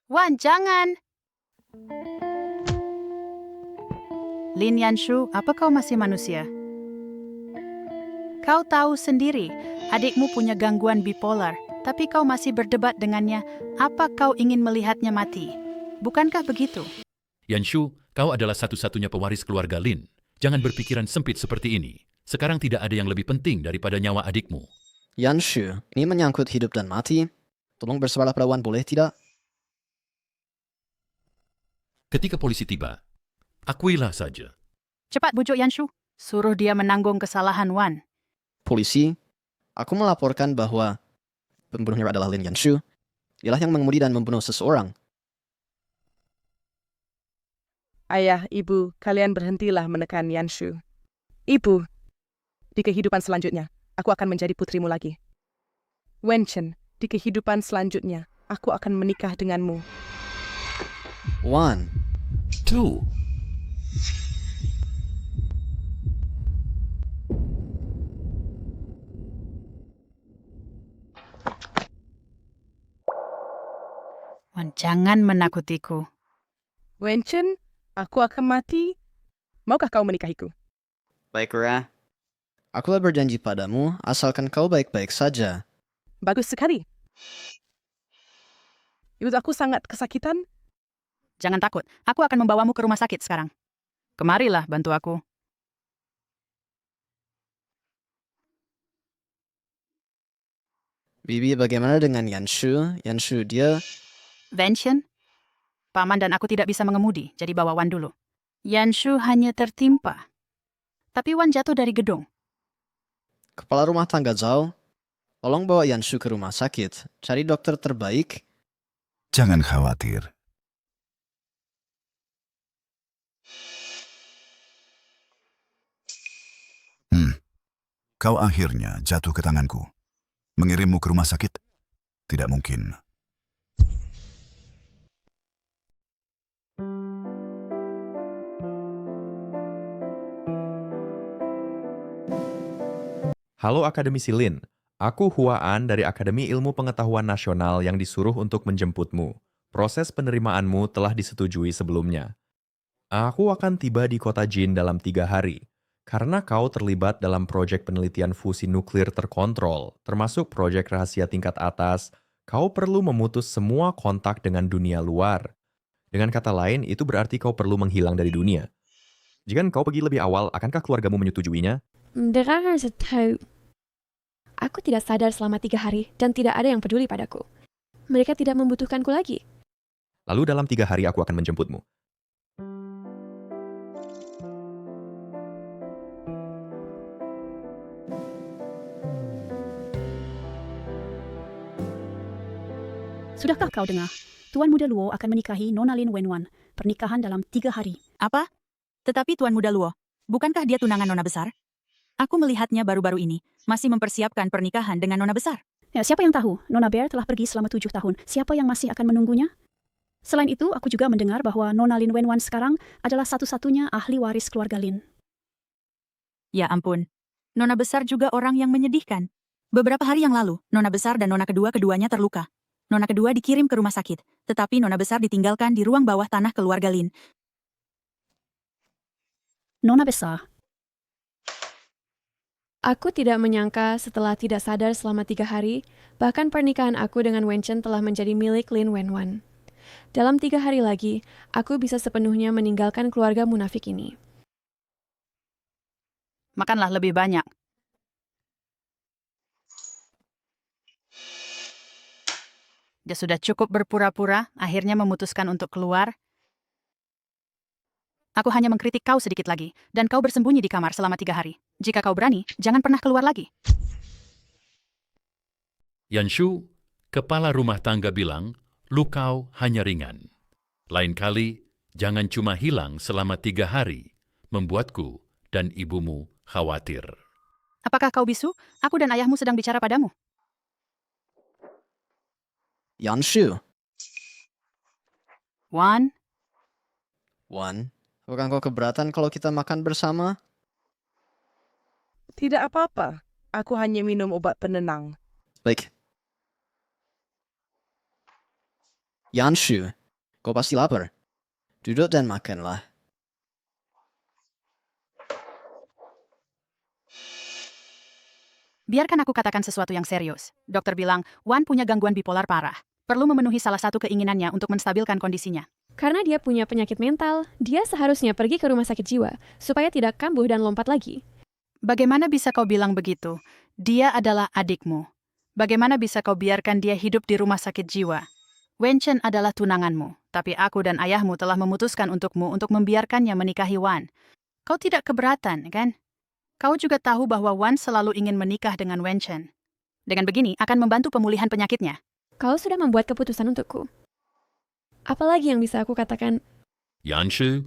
Wan, jangan! Lin Yanshu, apa kau masih manusia? Kau tahu sendiri, adikmu punya gangguan bipolar, tapi kau masih berdebat dengannya. Apa kau ingin melihatnya mati? Bukankah begitu? Yanshu, kau adalah satu-satunya pewaris keluarga Lin. Jangan berpikiran sempit seperti ini. Sekarang tidak ada yang lebih penting daripada nyawa adikmu. Yanshu, ini menyangkut hidup dan mati. Tolong bersabarlah pada Wan, boleh tidak? Ketika polisi tiba, akuilah saja. Cepat bujuk Yanshu, suruh dia menanggung kesalahan Wan. Polisi, aku melaporkan bahwa pembunuhnya adalah Lin Yanshu. Dialah yang mengemudi dan membunuh seseorang. Ayah, ibu, kalian berhentilah menekan Yanshu. Ibu, di kehidupan selanjutnya, aku akan menjadi putrimu lagi. Wenchen, di kehidupan selanjutnya, aku akan menikah denganmu. Wan, Tuh, Wan, jangan menakutiku. Wenchen, aku akan mati. Maukah kau menikahiku? baiklah. Akulah berjanji padamu, asalkan kau baik-baik saja. Bagus sekali. Ibu aku sangat kesakitan. Jangan takut, aku akan membawamu ke rumah sakit sekarang. Kemarilah bantu aku. Bibi, bagaimana dengan Yanshu? Yanshu, dia... Wenchen, Paman dan aku tidak bisa mengemudi, jadi bawa Wan dulu. Yanshu hanya tertimpa. Tapi Wan jatuh dari gedung. Kepala rumah tangga Zhao, tolong bawa Yanshu ke rumah sakit. Cari dokter terbaik. Jangan khawatir. Kau akhirnya jatuh ke tanganku. Mengirimmu ke rumah sakit? Tidak mungkin. Halo Akademisi Lin, aku Huaan dari Akademi Ilmu Pengetahuan Nasional yang disuruh untuk menjemputmu. Proses penerimaanmu telah disetujui sebelumnya. Aku akan tiba di kota Jin dalam 3 hari. Karena kau terlibat dalam proyek penelitian fusi nuklir terkontrol, termasuk proyek rahasia tingkat atas, kau perlu memutus semua kontak dengan dunia luar. Dengan kata lain, itu berarti kau perlu menghilang dari dunia. Jika kau pergi lebih awal, akankah keluargamu menyetujuinya? Derasa tahu. Aku tidak sadar selama 3 hari dan tidak ada yang peduli padaku. Mereka tidak membutuhkanku lagi. Lalu dalam 3 hari aku akan menjemputmu. Sudahkah kau dengar? Tuan Muda Luo akan menikahi Nona Lin Wenwan. Pernikahan dalam 3 hari. Apa? Tetapi Tuan Muda Luo, bukankah dia tunangan nona besar? Aku melihatnya baru-baru ini, masih mempersiapkan pernikahan dengan nona besar. Ya, siapa yang tahu? Nona Bear telah pergi selama 7 tahun. Siapa yang masih akan menunggunya? Selain itu, aku juga mendengar bahwa Nona Lin Wenwan sekarang adalah satu-satunya ahli waris keluarga Lin. Ya ampun, nona besar juga orang yang menyedihkan. Beberapa hari yang lalu, nona besar dan nona keduanya terluka. Nona kedua dikirim ke rumah sakit, tetapi nona besar ditinggalkan di ruang bawah tanah keluarga Lin. Nona besar. Aku tidak menyangka setelah tidak sadar selama 3 hari, bahkan pernikahan aku dengan Wenchen telah menjadi milik Lin Wenwan. Dalam 3 hari lagi, aku bisa sepenuhnya meninggalkan keluarga munafik ini. Makanlah lebih banyak. Dia sudah cukup berpura-pura, akhirnya memutuskan untuk keluar. Aku hanya mengkritik kau sedikit lagi, dan kau bersembunyi di kamar selama 3 hari. Jika kau berani, jangan pernah keluar lagi. Yanshu, kepala rumah tangga bilang, lukau hanya ringan. Lain kali, jangan cuma hilang selama 3 hari, membuatku dan ibumu khawatir. Apakah kau bisu? Aku dan ayahmu sedang bicara padamu. Yanshu. Wan, Wan, bukan kau keberatan kalau kita makan bersama? Tidak apa-apa. Aku hanya minum obat penenang. Baik. Yanshu, Kau pasti lapar. Duduk dan makanlah. Biarkan aku katakan sesuatu yang serius. Dokter bilang, Wan punya gangguan bipolar parah. Perlu memenuhi salah satu keinginannya untuk menstabilkan kondisinya. Karena dia punya penyakit mental, dia seharusnya pergi ke rumah sakit jiwa supaya tidak kambuh dan lompat lagi. Bagaimana bisa kau bilang begitu? Dia adalah adikmu. Bagaimana bisa kau biarkan dia hidup di rumah sakit jiwa? Wenchen adalah tunanganmu, tapi aku dan ayahmu telah memutuskan untukmu untuk membiarkannya menikahi Wan. Kau tidak keberatan, kan? Kau juga tahu bahwa Wan selalu ingin menikah dengan Wenchen. Dengan begini akan membantu pemulihan penyakitnya. Kau sudah membuat keputusan untukku. Apalagi yang bisa aku katakan? Yanshu,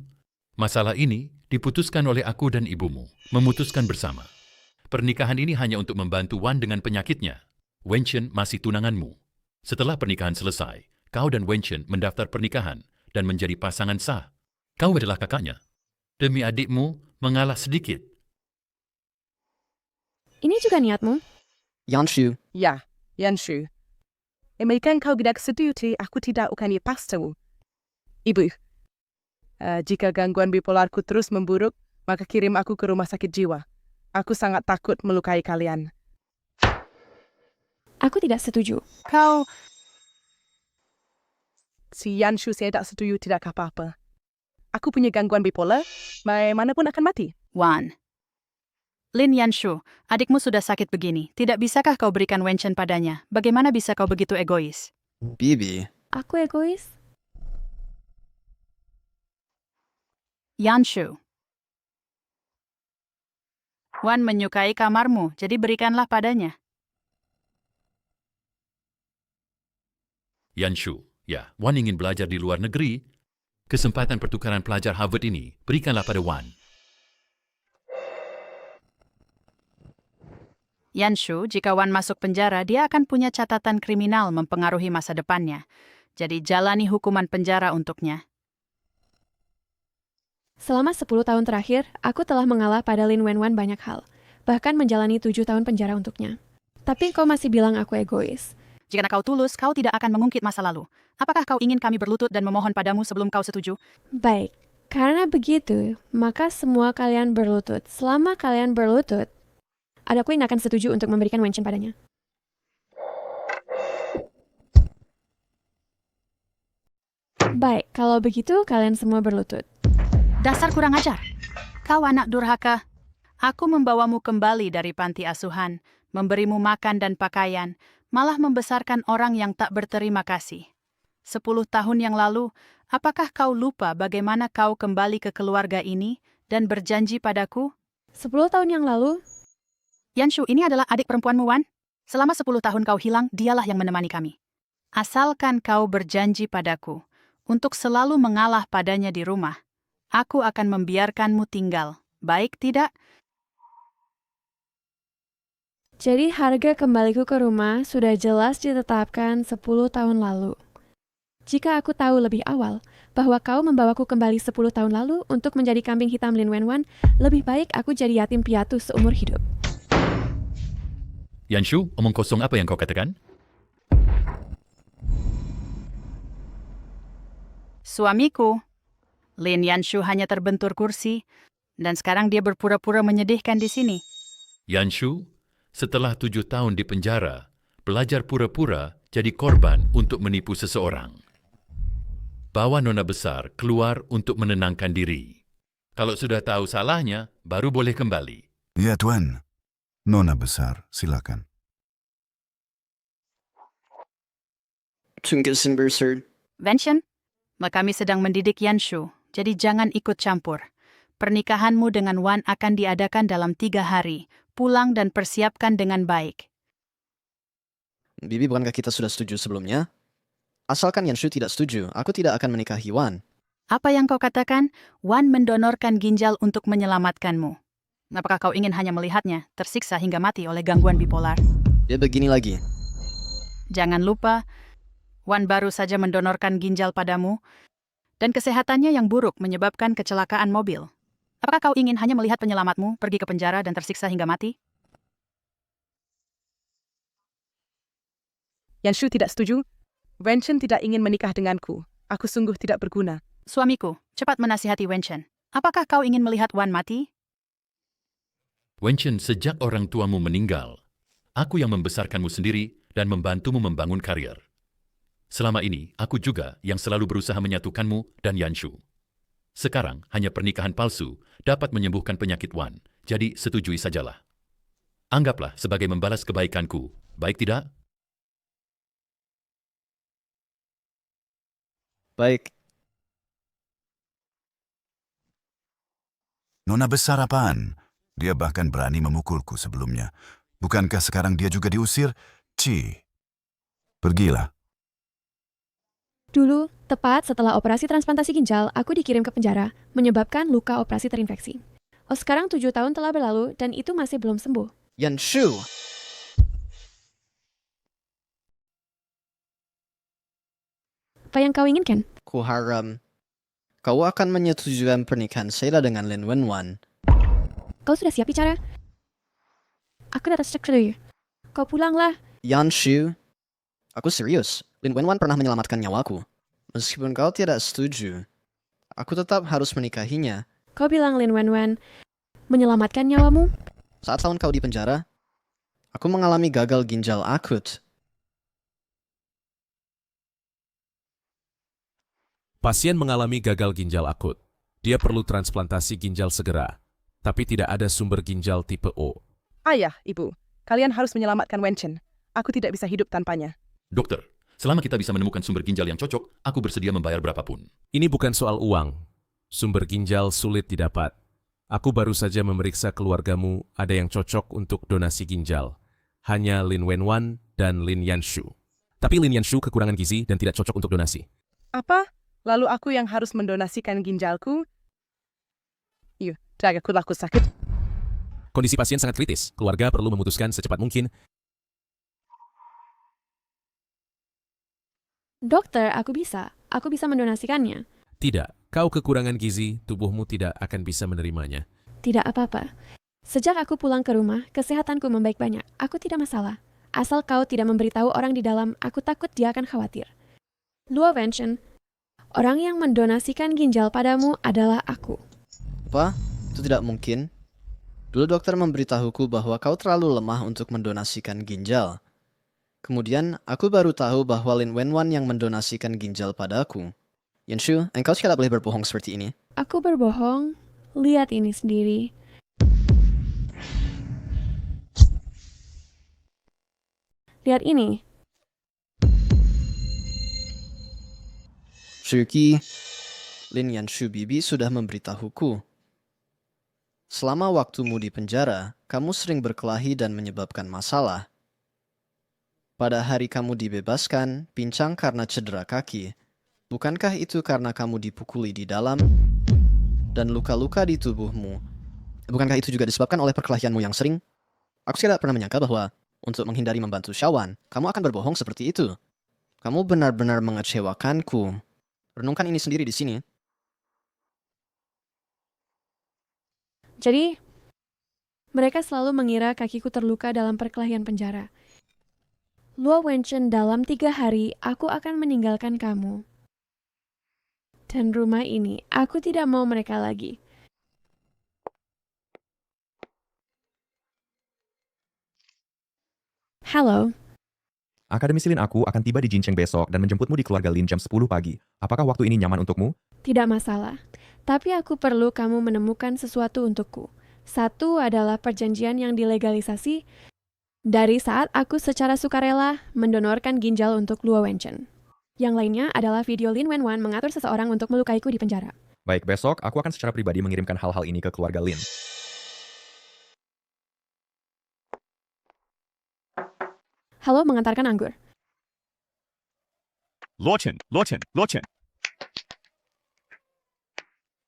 masalah ini diputuskan oleh aku dan ibumu, memutuskan bersama. Pernikahan ini hanya untuk membantu Wan dengan penyakitnya. Wenchen masih tunanganmu. Setelah pernikahan selesai, kau dan Wenchen mendaftar pernikahan dan menjadi pasangan sah. Kau adalah kakaknya. Demi adikmu, mengalah sedikit. Ini juga niatmu? Yanshu, Ya, Yanshu. Jika kau tidak setuju, aku tidak akan dipaksamu. Ibu, jika gangguan bipolarku terus memburuk, maka kirim aku ke rumah sakit jiwa. Aku sangat takut melukai kalian. Aku tidak setuju. Kau... Si Yanshu saya tak setuju tidak apa-apa. Aku punya gangguan bipolar, bagaimanapun akan mati. Wan. Lin Yanshu, adikmu sudah sakit begini. Tidak bisakah kau berikan Wenchen padanya? Bagaimana bisa kau begitu egois? Bibi, Aku egois? Yanshu. Wan menyukai kamarmu, jadi berikanlah padanya. Yanshu, ya, Wan ingin belajar di luar negeri. Kesempatan pertukaran pelajar Harvard ini, berikanlah pada Wan. Yanshu, jika Wan masuk penjara, dia akan punya catatan kriminal mempengaruhi masa depannya. Jadi jalani hukuman penjara untuknya. Selama 10 tahun terakhir, aku telah mengalah pada Lin Wenwan banyak hal. Bahkan menjalani 7 tahun penjara untuknya. Tapi kau masih bilang aku egois. Jika kau tulus, kau tidak akan mengungkit masa lalu. Apakah kau ingin kami berlutut dan memohon padamu sebelum kau setuju? Baik, karena begitu, maka semua kalian berlutut. Selama kalian berlutut, adakku yang akan setuju untuk memberikan Wenchen padanya. Baik, kalau begitu kalian semua berlutut. Dasar kurang ajar. Kau anak durhaka. Aku membawamu kembali dari panti asuhan, memberimu makan dan pakaian, malah membesarkan orang yang tak berterima kasih. 10 tahun yang lalu, apakah kau lupa bagaimana kau kembali ke keluarga ini dan berjanji padaku? 10 tahun yang lalu, Yanshu, ini adalah adik perempuanmu, Wan. Selama 10 tahun kau hilang, dialah yang menemani kami. Asalkan kau berjanji padaku untuk selalu mengalah padanya di rumah, aku akan membiarkanmu tinggal. Baik tidak? jadi harga kembaliku ke rumah sudah jelas ditetapkan 10 tahun lalu. Jika aku tahu lebih awal bahwa kau membawaku kembali 10 tahun lalu untuk menjadi kambing hitam Lin Wenwan, lebih baik aku jadi yatim piatu seumur hidup. Yanshu, omong kosong apa yang kau katakan? Suamiku, Lin Yanshu hanya terbentur kursi, dan sekarang dia berpura-pura menyedihkan di sini. Yanshu, setelah 7 tahun di penjara, belajar pura-pura jadi korban untuk menipu seseorang. Bawa nona besar keluar untuk menenangkan diri. Kalau sudah tahu salahnya, baru boleh kembali. Ya, Tuan. Nona besar, silakan. Tunggusin besar. Wenchen, kami sedang mendidik Yanshu, jadi jangan ikut campur. Pernikahanmu dengan Wan akan diadakan dalam 3 hari. Pulang dan persiapkan dengan baik. Bibi, bukankah kita sudah setuju sebelumnya? Asalkan Yanshu tidak setuju, aku tidak akan menikahi Wan. Apa yang kau katakan? Wan mendonorkan ginjal untuk menyelamatkanmu. Apakah kau ingin hanya melihatnya tersiksa hingga mati oleh gangguan bipolar? Dia begini lagi. Jangan lupa, Wan baru saja mendonorkan ginjal padamu, dan kesehatannya yang buruk menyebabkan kecelakaan mobil. Apakah kau ingin hanya melihat penyelamatmu pergi ke penjara dan tersiksa hingga mati? Yanshu tidak setuju. Wenchen tidak ingin menikah denganku. Aku sungguh tidak berguna. Suamiku, cepat menasihati Wenchen. Apakah kau ingin melihat Wan mati? Wenchen, sejak orang tuamu meninggal, aku yang membesarkanmu sendiri dan membantumu membangun karier. Selama ini, aku juga yang selalu berusaha menyatukanmu dan Yanshu. Sekarang, hanya pernikahan palsu dapat menyembuhkan penyakit Wan, jadi setujui sajalah. Anggaplah sebagai membalas kebaikanku, baik tidak? Baik, Nona besar apaan? Dia bahkan berani memukulku sebelumnya. Bukankah sekarang dia juga diusir? Pergilah. Dulu, tepat setelah operasi transplantasi ginjal, aku dikirim ke penjara, menyebabkan luka operasi terinfeksi. Oh, sekarang 7 tahun telah berlalu, dan itu masih belum sembuh. Yanshu. Apa yang kau inginkan? Kuharap kau akan menyetujui pernikahan Sheila dengan Lin Wenwan. Kau sudah siap bicara? Aku datang setuju. Kau pulanglah. Yanshu, aku serius. Lin Wenwan pernah menyelamatkan nyawaku. Meskipun kau tidak setuju, aku tetap harus menikahinya. Kau bilang Lin Wenwan menyelamatkan nyawamu? Saat tahun kau di penjara, aku mengalami gagal ginjal akut. Pasien mengalami gagal ginjal akut. Dia perlu transplantasi ginjal segera, tapi tidak ada sumber ginjal tipe O. Ayah, Ibu, kalian harus menyelamatkan Wenchen. Aku tidak bisa hidup tanpanya. Dokter, selama kita bisa menemukan sumber ginjal yang cocok, aku bersedia membayar berapapun. Ini bukan soal uang. Sumber ginjal sulit didapat. Aku baru saja memeriksa keluargamu, ada yang cocok untuk donasi ginjal. Hanya Lin Wenwan dan Lin Yanshu. Tapi Lin Yanshu kekurangan gizi dan tidak cocok untuk donasi. Apa? Lalu aku yang harus mendonasikan ginjalku? Iya, dagaku sakit. Kondisi pasien sangat kritis. Keluarga perlu memutuskan secepat mungkin. Dokter, aku bisa. Aku bisa mendonasikannya. Tidak, kau kekurangan gizi, tubuhmu tidak akan bisa menerimanya. Tidak apa-apa. Sejak aku pulang ke rumah, kesehatanku membaik banyak. Aku tidak masalah. Asal kau tidak memberitahu orang di dalam, aku takut dia akan khawatir. Luo Wenchen, orang yang mendonasikan ginjal padamu adalah aku. Apa? Itu tidak mungkin. Dulu dokter memberitahuku bahwa kau terlalu lemah untuk mendonasikan ginjal. Kemudian, aku baru tahu bahwa Lin Wenwan yang mendonasikan ginjal padaku. Yanshu, engkau tidak boleh berbohong seperti ini. Aku berbohong. Lihat ini sendiri. Lihat ini. Shuki, Lin Yanshu Bibi sudah memberitahuku. Selama waktumu di penjara, kamu sering berkelahi dan menyebabkan masalah. Pada hari kamu dibebaskan, pincang karena cedera kaki. Bukankah itu karena kamu dipukuli di dalam dan luka-luka di tubuhmu? Bukankah itu juga disebabkan oleh perkelahianmu yang sering? Aku tidak pernah menyangka bahwa untuk menghindari membantu Shawan, kamu akan berbohong seperti itu. Kamu benar-benar mengecewakanku. Renungkan ini sendiri di sini. Jadi, mereka selalu mengira kakiku terluka dalam perkelahian penjara. Luo Wenchen, dalam 3 hari, aku akan meninggalkan kamu. Dan rumah ini, aku tidak mau mereka lagi. Halo, Akademisi Lin aku akan tiba di Jincheng besok dan menjemputmu di keluarga Lin jam 10 pagi. Apakah waktu ini nyaman untukmu? tidak masalah. Tapi aku perlu kamu menemukan sesuatu untukku. Satu adalah perjanjian yang dilegalisasi dari saat aku secara sukarela mendonorkan ginjal untuk Luo Wenchen. Yang lainnya adalah video Lin Wenwan mengatur seseorang untuk melukaiku di penjara. Baik, besok aku akan secara pribadi mengirimkan hal-hal ini ke keluarga Lin. Halo, mengantarkan anggur. Luochen.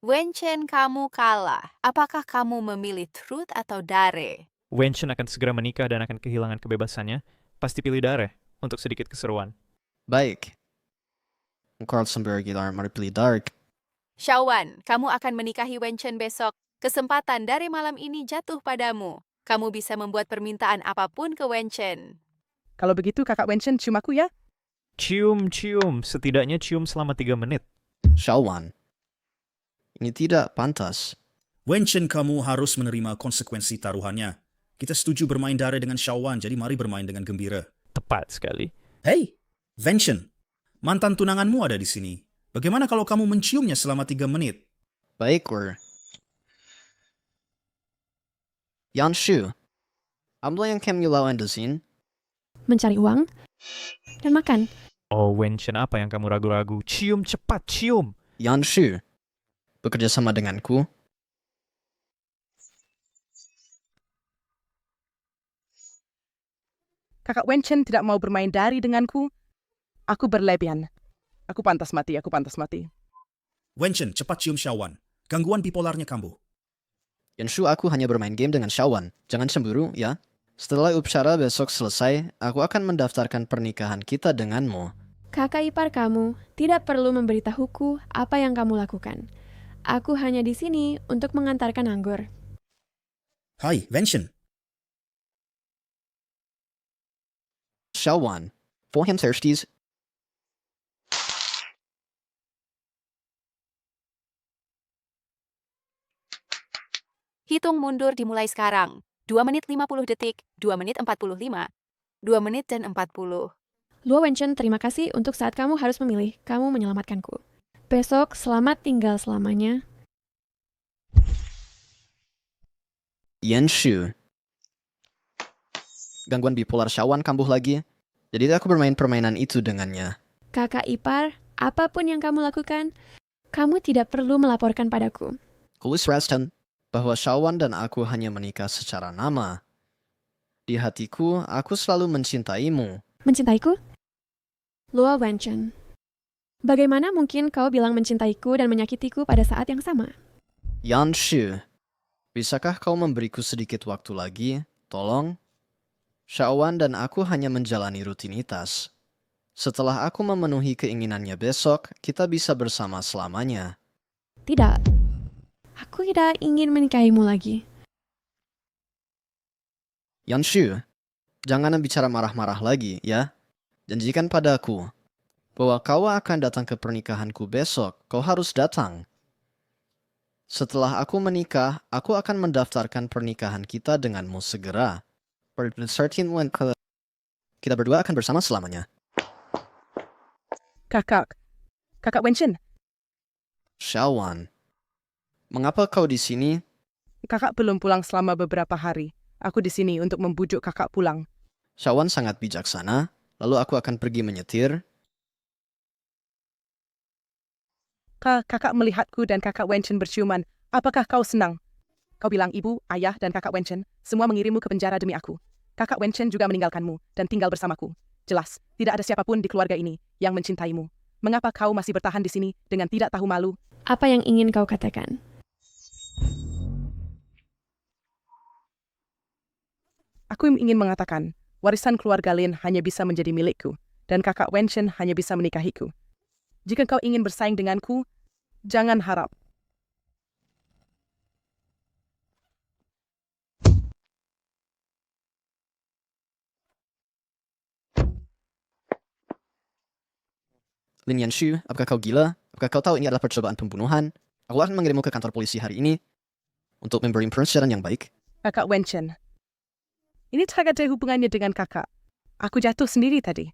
Wenchen, kamu kalah. Apakah kamu memilih Truth atau Dare? Wenchen akan segera menikah dan akan kehilangan kebebasannya. Pasti pilih Dare untuk sedikit keseruan. Baik. Carlsenberg mari pilih Dark. Shawan, kamu akan menikahi Wenchen besok. Kesempatan Dare malam ini jatuh padamu. Kamu bisa membuat permintaan apapun ke Wenchen. Kalau begitu kakak Wenchen cium aku ya. Cium, setidaknya cium selama 3 menit. Xiaowan, ini tidak pantas. Wenchen, kamu harus menerima konsekuensi taruhannya. Kita setuju bermain dare dengan Xiaowan, jadi mari bermain dengan gembira. Tepat sekali. Hei, Wenchen, mantan tunanganmu ada di sini. Bagaimana kalau kamu menciumnya selama 3 menit? Baik, Wer. Yanshu, apa yang kamu lakukan di sini? Mencari uang dan makan. Oh, Wenchen, apa yang kamu ragu-ragu? Cium cepat, cium. Yanshu, bekerja sama denganku. Kakak Wenchen tidak mau bermain dari denganku. Aku berlebihan. Aku pantas mati. Wenchen, cepat cium Xiaowan. Gangguan bipolarnya kambuh. Yanshu, aku hanya bermain game dengan Xiaowan. Jangan cemburu, ya. Setelah upacara besok selesai, aku akan mendaftarkan pernikahan kita denganmu. Kakak ipar kamu tidak perlu memberitahuku apa yang kamu lakukan. Aku hanya di sini untuk mengantarkan anggur. Hai, Wenchen. Xiaowan, vorhin thirsties. Hitung mundur dimulai sekarang. 2 menit 50 detik, 2 menit 45, 2 menit dan 40. Luo Wenchen, terima kasih untuk saat kamu harus memilih. Kamu menyelamatkanku. Besok, selamat tinggal selamanya. Yanshu. Gangguan bipolar Xiaowan kambuh lagi. Jadi aku bermain permainan itu dengannya. Kakak ipar, apapun yang kamu lakukan, kamu tidak perlu melaporkan padaku. Kulis Rastan, bahwa Xiaowan dan aku hanya menikah secara nama. Di hatiku, aku selalu mencintaimu. Mencintaiku? Luo Wenchen. Bagaimana mungkin kau bilang mencintaiku dan menyakitiku pada saat yang sama? Yanshu, bisakah kau memberiku sedikit waktu lagi? Tolong. Xiaowan dan aku hanya menjalani rutinitas. Setelah aku memenuhi keinginannya besok, kita bisa bersama selamanya. Tidak. Aku tidak ingin menikahimu lagi. Yanshu, jangan bicara marah-marah lagi, ya. Janjikan padaku bahwa kau akan datang ke pernikahanku besok. Kau harus datang. Setelah aku menikah, aku akan mendaftarkan pernikahan kita denganmu segera. Kita berdua akan bersama selamanya. Kakak Wenchen, Xiaowan, mengapa kau di sini? kakak belum pulang selama beberapa hari. Aku di sini untuk membujuk kakak pulang. Xiaowan sangat bijaksana. Lalu aku akan pergi menyetir. Kakak melihatku dan kakak Wenchen berciuman. Apakah kau senang? Kau bilang ibu, ayah, dan kakak Wenchen semua mengirimmu ke penjara demi aku. Kakak Wenchen juga meninggalkanmu dan tinggal bersamaku. Jelas, tidak ada siapapun di keluarga ini yang mencintaimu. Mengapa kau masih bertahan di sini dengan tidak tahu malu? Apa yang ingin kau katakan? Aku ingin mengatakan, warisan keluarga Lin hanya bisa menjadi milikku, dan kakak Wenchen hanya bisa menikahiku. Jika kau ingin bersaing denganku, jangan harap. Lin Yanshu, apakah kau gila? Apakah kau tahu ini adalah percobaan pembunuhan? Aku akan mengirimmu ke kantor polisi hari ini untuk memberi persiapan yang baik. Kakak Wenchen, ini tidak ada hubungannya dengan kakak. Aku jatuh sendiri tadi.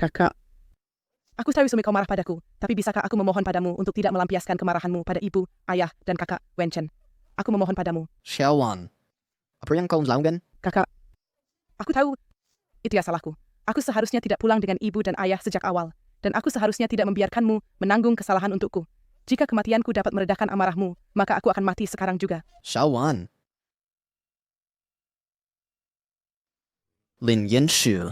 Kakak, aku tahu suami kau marah padaku, tapi bisakah aku memohon padamu untuk tidak melampiaskan kemarahanmu pada ibu, ayah, dan kakak Wenchen? Aku memohon padamu. Xiaowan, apa yang kau lakukan? Kakak, aku tahu itu ya salahku. Aku seharusnya tidak pulang dengan ibu dan ayah sejak awal. Dan aku seharusnya tidak membiarkanmu menanggung kesalahan untukku. Jika kematianku dapat meredakan amarahmu, maka aku akan mati sekarang juga. Xiaowan. Lin Yanshu,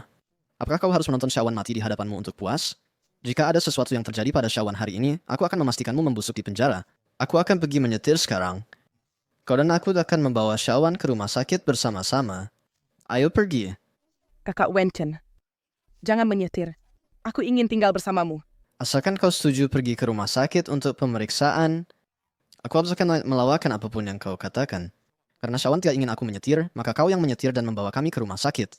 apakah kau harus menonton Xiaowan mati di hadapanmu untuk puas? Jika ada sesuatu yang terjadi pada Xiaowan hari ini, aku akan memastikanmu membusuk di penjara. Aku akan pergi menyetir sekarang. Kau dan aku akan membawa Xiaowan ke rumah sakit bersama-sama. Ayo pergi. Kakak Wenchen, jangan menyetir. Aku ingin tinggal bersamamu. Asalkan kau setuju pergi ke rumah sakit untuk pemeriksaan, aku akan melakukan apapun yang kau katakan. Karena Xiaowan tidak ingin aku menyetir, maka kau yang menyetir dan membawa kami ke rumah sakit.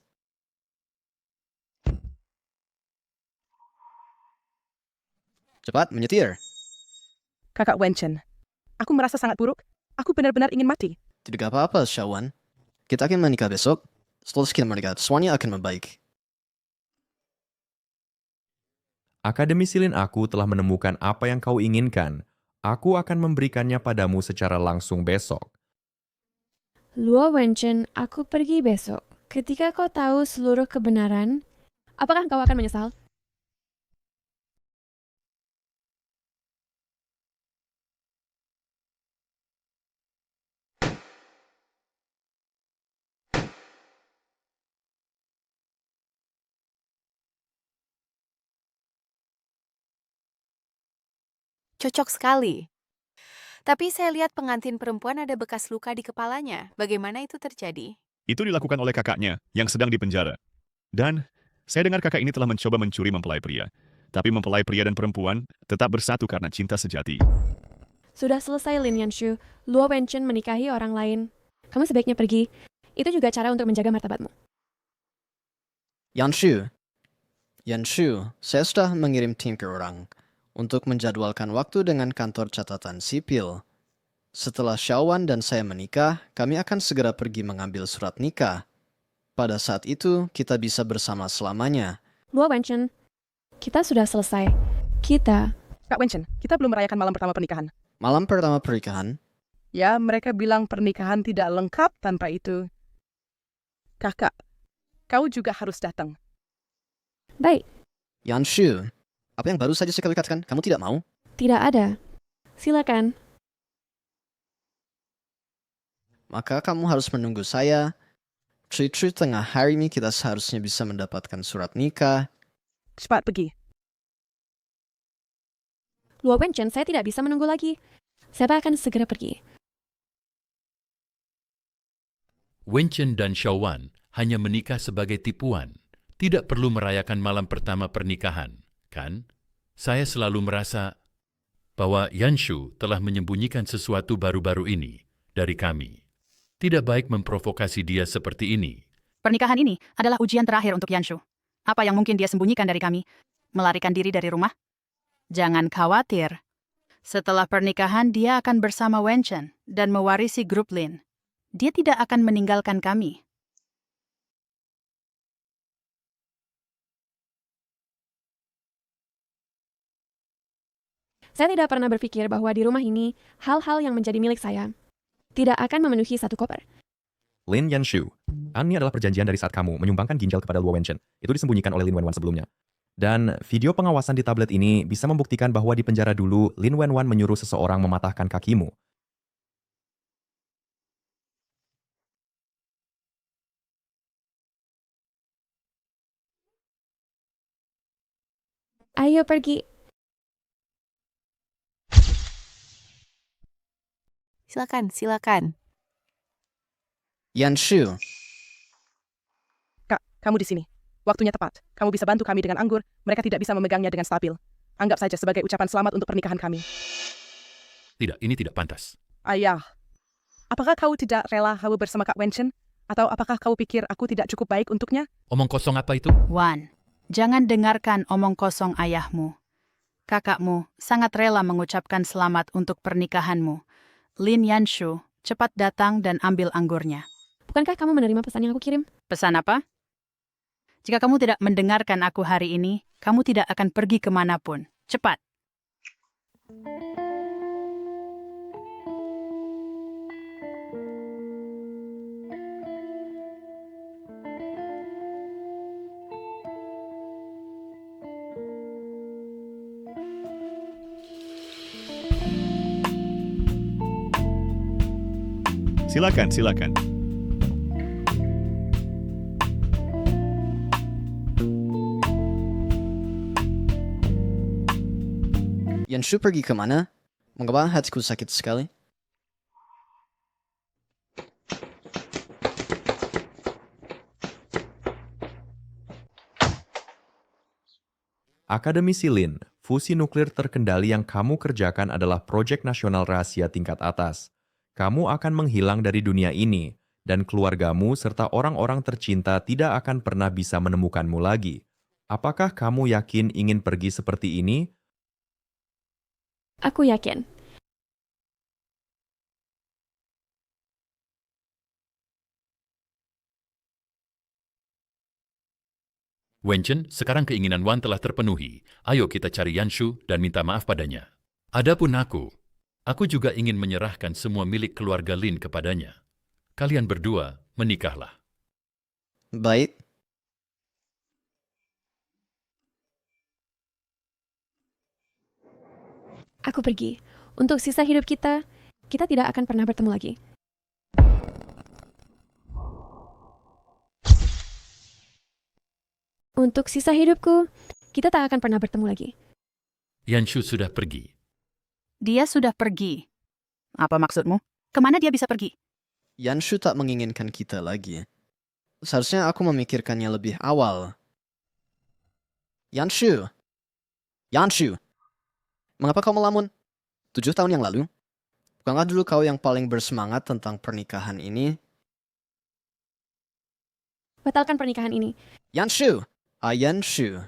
Cepat, menyetir. Kakak Wenchen, aku merasa sangat buruk. Aku benar-benar ingin mati. Tidak apa-apa, Shawan. Kita akan menikah besok. Setelah kita menikah, semuanya akan membaik. Akademi Silin aku telah menemukan apa yang kau inginkan. Aku akan memberikannya padamu secara langsung besok. Luo Wenchen, aku pergi besok. Ketika kau tahu seluruh kebenaran, apakah kau akan menyesal? Cocok sekali. Tapi saya lihat pengantin perempuan ada bekas luka di kepalanya. Bagaimana itu terjadi? Itu dilakukan oleh kakaknya yang sedang dipenjara. Dan saya dengar kakak ini telah mencoba mencuri mempelai pria. Tapi mempelai pria dan perempuan tetap bersatu karena cinta sejati. Sudah selesai Lin Yanshu, Luo Wenchen menikahi orang lain. Kamu sebaiknya pergi. Itu juga cara untuk menjaga martabatmu. Yanshu, saya sudah mengirim tim ke orang untuk menjadwalkan waktu dengan kantor catatan sipil. Setelah Shawan dan saya menikah, kami akan segera pergi mengambil surat nikah. Pada saat itu, kita bisa bersama selamanya. Luo Wenchen, kita sudah selesai. Kak Wenchen, kita belum merayakan malam pertama pernikahan. Malam pertama pernikahan, Ya, mereka bilang pernikahan tidak lengkap tanpa itu. Kakak, kau juga harus datang. Baik, Yanshu, apa yang baru saja saya katakan? Kamu tidak mau? tidak ada. Silakan. Maka kamu harus menunggu saya. Tri tengah hari ini kita seharusnya bisa mendapatkan surat nikah. Cepat pergi. Luo Wenchen, saya tidak bisa menunggu lagi. Saya akan segera pergi. Wenchen dan Shawan hanya menikah sebagai tipuan. Tidak perlu merayakan malam pertama pernikahan, kan? Saya selalu merasa bahwa Yanshu telah menyembunyikan sesuatu baru-baru ini dari kami. Tidak baik memprovokasi dia seperti ini. Pernikahan ini adalah ujian terakhir untuk Yanshu. Apa yang mungkin dia sembunyikan dari kami? Melarikan diri dari rumah? Jangan khawatir. Setelah pernikahan, dia akan bersama Wenchen dan mewarisi grup Lin. Dia tidak akan meninggalkan kami. Saya tidak pernah berpikir bahwa di rumah ini, hal-hal yang menjadi milik saya tidak akan memenuhi satu koper. Lin Yanshu, ini adalah perjanjian dari saat kamu menyumbangkan ginjal kepada Luo Wenchen. Itu disembunyikan oleh Lin Wenwan sebelumnya. Dan video pengawasan di tablet ini bisa membuktikan bahwa di penjara dulu, Lin Wenwan menyuruh seseorang mematahkan kakimu. Ayo pergi. Silakan. Yanshu, Kak, kamu di sini. Waktunya tepat. Kamu bisa bantu kami dengan anggur. Mereka tidak bisa memegangnya dengan stabil. Anggap saja sebagai ucapan selamat untuk pernikahan kami. Tidak, ini tidak pantas. Ayah, apakah kau tidak rela kau bersama Kak Wenchen? Atau apakah kau pikir aku tidak cukup baik untuknya? Omong kosong apa itu? Wan, jangan dengarkan omong kosong ayahmu. Kakakmu sangat rela mengucapkan selamat untuk pernikahanmu. Lin Yanshu, cepat datang dan ambil anggurnya. Bukankah kamu menerima pesan yang aku kirim? Pesan apa? Jika kamu tidak mendengarkan aku hari ini, kamu tidak akan pergi kemanapun. Cepat. Silakan. Yanshu pergi kemana? Mengapa hatiku sakit sekali? Akademi Silin, fusi nuklir terkendali yang kamu kerjakan adalah proyek nasional rahasia tingkat atas. Kamu akan menghilang dari dunia ini, dan keluargamu serta orang-orang tercinta tidak akan pernah bisa menemukanmu lagi. Apakah kamu yakin ingin pergi seperti ini? Aku yakin. Wenchen, sekarang keinginan Wan telah terpenuhi. Ayo kita cari Yanshu dan minta maaf padanya. Adapun aku juga ingin menyerahkan semua milik keluarga Lin kepadanya. Kalian berdua menikahlah. Baik, Aku pergi. Untuk sisa hidup kita tidak akan pernah bertemu lagi. Untuk sisa hidupku, kita tak akan pernah bertemu lagi. Yanshu sudah pergi. Dia sudah pergi. Apa maksudmu? Kemana dia bisa pergi? Yanshu tak menginginkan kita lagi. Seharusnya aku memikirkannya lebih awal. Yanshu! Yanshu! Mengapa kau melamun? 7 tahun yang lalu? Bukankah dulu kau yang paling bersemangat tentang pernikahan ini? Batalkan pernikahan ini. Yanshu! Yanshu.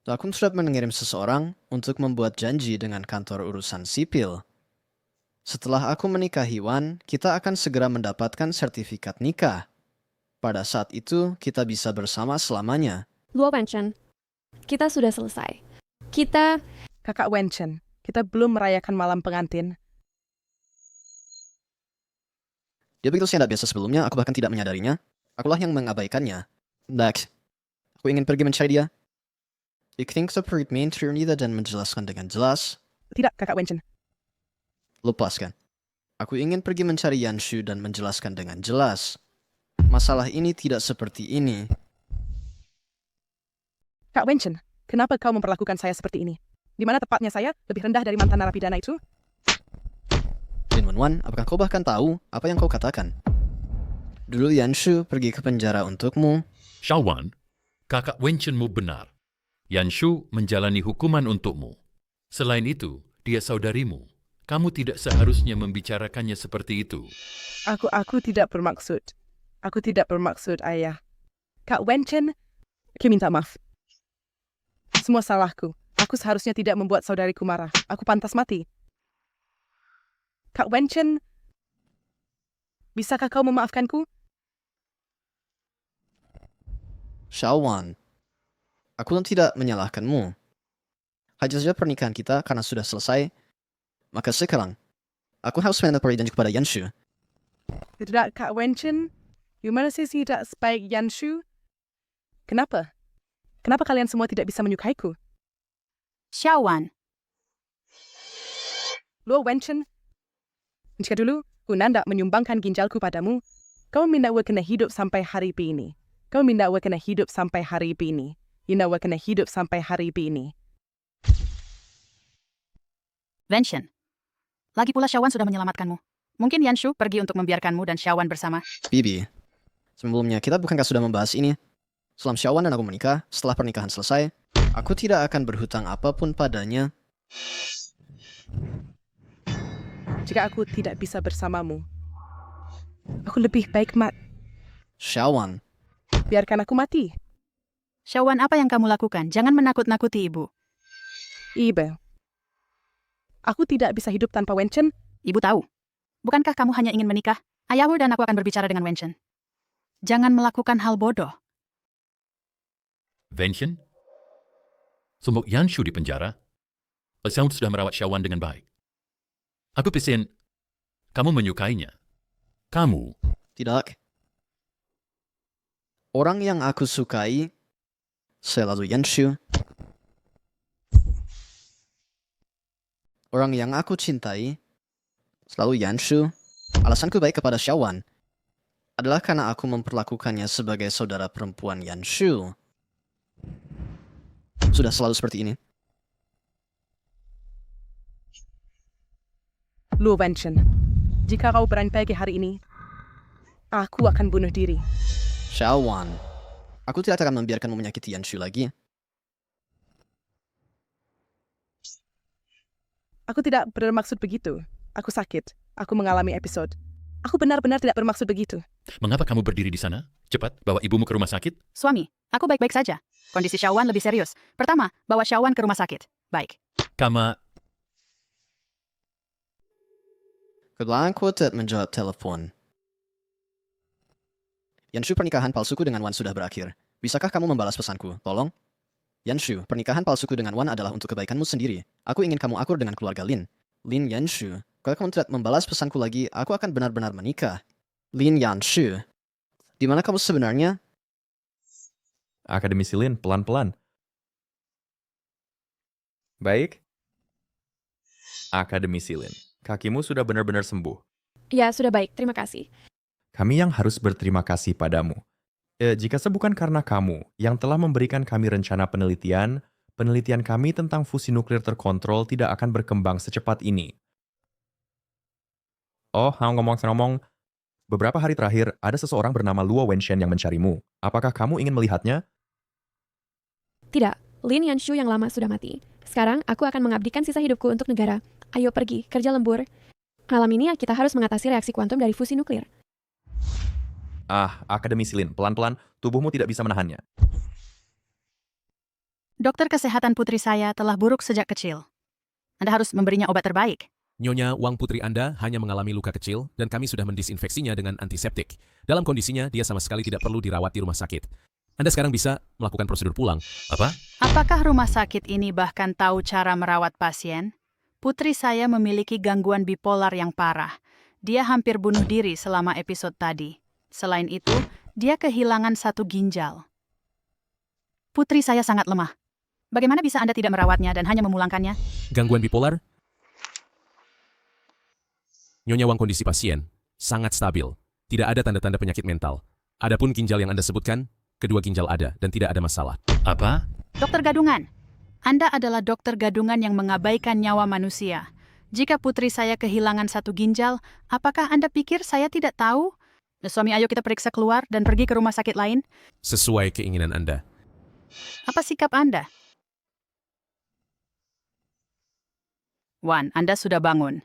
Aku sudah mengirim seseorang untuk membuat janji dengan kantor urusan sipil. Setelah aku menikahi Wan, kita akan segera mendapatkan sertifikat nikah. Pada saat itu, kita bisa bersama selamanya. Luo Wenchen, kita sudah selesai. Kakak Wenchen, kita belum merayakan malam pengantin. Dia begitu tidak biasa sebelumnya, aku bahkan tidak menyadarinya. Akulah yang mengabaikannya. Dax, aku ingin pergi mencari dia. Ikhting seperti Nida dan menjelaskan dengan jelas. Tidak, Kakak Wenchen. Lepaskan. Aku ingin pergi mencari Yanshu dan menjelaskan dengan jelas. Masalah ini tidak seperti ini. Kak Wenchen, kenapa kau memperlakukan saya seperti ini? Di mana tepatnya saya lebih rendah dari mantan narapidana itu? Lin Wenwan, apakah kau bahkan tahu apa yang kau katakan? Dulu Yanshu pergi ke penjara untukmu. Xiaowan, kakak Wenchenmu benar. Yanshu menjalani hukuman untukmu. Selain itu, dia saudarimu. Kamu tidak seharusnya membicarakannya seperti itu. Aku tidak bermaksud. Aku tidak bermaksud, Ayah. Kak Wenchen, aku minta maaf. Semua salahku. Aku seharusnya tidak membuat saudariku marah. Aku pantas mati. Kak Wenchen, bisakah kau memaafkanku? Xiaowan, aku tidak menyalahkanmu. Hanya saja pernikahan kita karena sudah selesai. Maka sekarang, aku harus menepati janji kepada Yanshu. Tidak, Kak Wenchen. Gimana sih tidak sebaik Yanshu? Kenapa? Kenapa kalian semua tidak bisa menyukaiku? Xiaowan, Luo Wenchen, jika dulu ku hendak menyumbangkan ginjalku padamu, kau mendakwa kena hidup sampai hari ini. Kau mendakwa kena hidup sampai hari ini. Mendakwa kena hidup sampai hari ini. Wenchen. Lagi pula Xiaowan sudah menyelamatkanmu. Mungkin Yanshu pergi untuk membiarkanmu dan Xiaowan bersama. Bibi, sebelumnya kita bukankah sudah membahas ini? Selama Xiaowan dan aku menikah, setelah pernikahan selesai, aku tidak akan berhutang apapun padanya. Jika aku tidak bisa bersamamu, aku lebih baik Xiaowan, biarkan aku mati. Xiaowan, apa yang kamu lakukan? Jangan menakut-nakuti ibu. Ibu, aku tidak bisa hidup tanpa Wenchen. Ibu tahu. Bukankah kamu hanya ingin menikah? Ayahmu dan aku akan berbicara dengan Wenchen. Jangan melakukan hal bodoh. Wenchen? Sumbuk Yanshu di penjara? Kamu sudah merawat Xiaowan dengan baik. Aku pesen, kamu menyukainya. Kamu? Tidak. Orang yang aku sukai selalu Yanshu. Orang yang aku cintai selalu Yanshu. Alasanku baik kepada Xiaowan adalah karena aku memperlakukannya sebagai saudara perempuan Yanshu. Sudah selalu seperti ini. Luo Wenchen, jika kau berani pergi hari ini, aku akan bunuh diri. Xiaowan, aku tidak akan membiarkanmu menyakiti Yanshu lagi. Aku tidak bermaksud begitu. Aku sakit. Aku mengalami episode. Aku benar-benar tidak bermaksud begitu. Mengapa kamu berdiri di sana? Cepat, bawa ibumu ke rumah sakit. Suami, aku baik-baik saja. Kondisi Xiaowan lebih serius. Pertama, bawa Xiaowan ke rumah sakit. Baik. Kebetulan Quartet menjawab telepon. Yanshu, pernikahan palsuku dengan Wan sudah berakhir. Bisakah kamu membalas pesanku? Tolong. Yanshu, pernikahan palsuku dengan Wan adalah untuk kebaikanmu sendiri. Aku ingin kamu akur dengan keluarga Lin. Lin Yanshu, kalau kamu tidak membalas pesanku lagi, aku akan benar-benar menikah. Lin Yanshu, di mana kamu sebenarnya? Akademisi Lin, pelan-pelan. Baik. Akademisi Lin, kakimu sudah benar-benar sembuh. Ya, sudah baik. Terima kasih. Kami yang harus berterima kasih padamu. Jika bukan karena kamu yang telah memberikan kami rencana penelitian kami tentang fusi nuklir terkontrol tidak akan berkembang secepat ini. Oh, ngomong-ngomong, beberapa hari terakhir ada seseorang bernama Luo Wenshen yang mencarimu. Apakah kamu ingin melihatnya? Tidak, Lin Yanshu yang lama sudah mati. Sekarang aku akan mengabdikan sisa hidupku untuk negara. Ayo pergi, kerja lembur. Malam ini kita harus mengatasi reaksi kuantum dari fusi nuklir. Akademisi Lin, pelan-pelan, tubuhmu tidak bisa menahannya. Dokter kesehatan putri saya telah buruk sejak kecil. Anda harus memberinya obat terbaik. Nyonya, Wang putri Anda hanya mengalami luka kecil dan kami sudah mendisinfeksinya dengan antiseptik. Dalam kondisinya, dia sama sekali tidak perlu dirawat di rumah sakit. Anda sekarang bisa melakukan prosedur pulang. Apa? Apakah rumah sakit ini bahkan tahu cara merawat pasien? Putri saya memiliki gangguan bipolar yang parah. Dia hampir bunuh diri selama episode tadi. Selain itu, dia kehilangan 1 ginjal. Putri saya sangat lemah. Bagaimana bisa Anda tidak merawatnya dan hanya memulangkannya? Gangguan bipolar? Nyonya Wang, kondisi pasien sangat stabil. Tidak ada tanda-tanda penyakit mental. Adapun ginjal yang Anda sebutkan, kedua ginjal ada dan tidak ada masalah. Apa? Dokter gadungan. Anda adalah dokter gadungan yang mengabaikan nyawa manusia. Jika putri saya kehilangan 1 ginjal, apakah Anda pikir saya tidak tahu? Suami, ayo kita periksa keluar dan pergi ke rumah sakit lain. Sesuai keinginan Anda. Apa sikap Anda? Wan, Anda sudah bangun.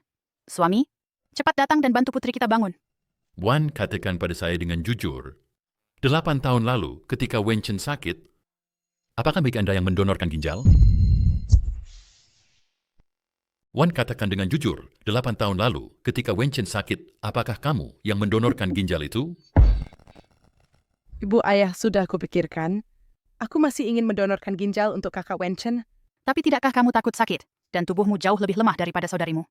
Suami, cepat datang dan bantu putri kita bangun. Wan katakan pada saya dengan jujur, 8 tahun lalu ketika Wenchen sakit, apakah baik Anda yang mendonorkan ginjal? Wan katakan dengan jujur, 8 tahun lalu ketika Wenchen sakit, apakah kamu yang mendonorkan ginjal itu? Ibu ayah sudah kupikirkan. Aku masih ingin mendonorkan ginjal untuk kakak Wenchen. Tapi tidakkah kamu takut sakit? Dan tubuhmu jauh lebih lemah daripada saudarimu.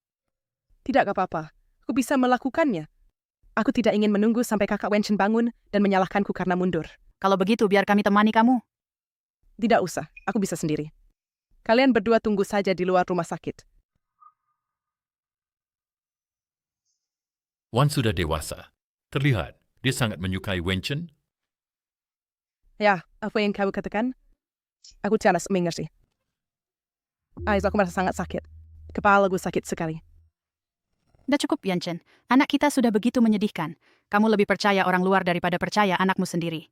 Tidak apa-apa. Aku bisa melakukannya. Aku tidak ingin menunggu sampai kakak Wenchen bangun dan menyalahkanku karena mundur. Kalau begitu, biar kami temani kamu. Tidak usah. Aku bisa sendiri. Kalian berdua tunggu saja di luar rumah sakit. Wan sudah dewasa. Terlihat, dia sangat menyukai Wenchen. Ya, apa yang kamu katakan? Aku tidak mengerti. Aku merasa sangat sakit. Kepala gue sakit sekali. Udah cukup, Yanchen. Anak kita sudah begitu menyedihkan. Kamu lebih percaya orang luar daripada percaya anakmu sendiri.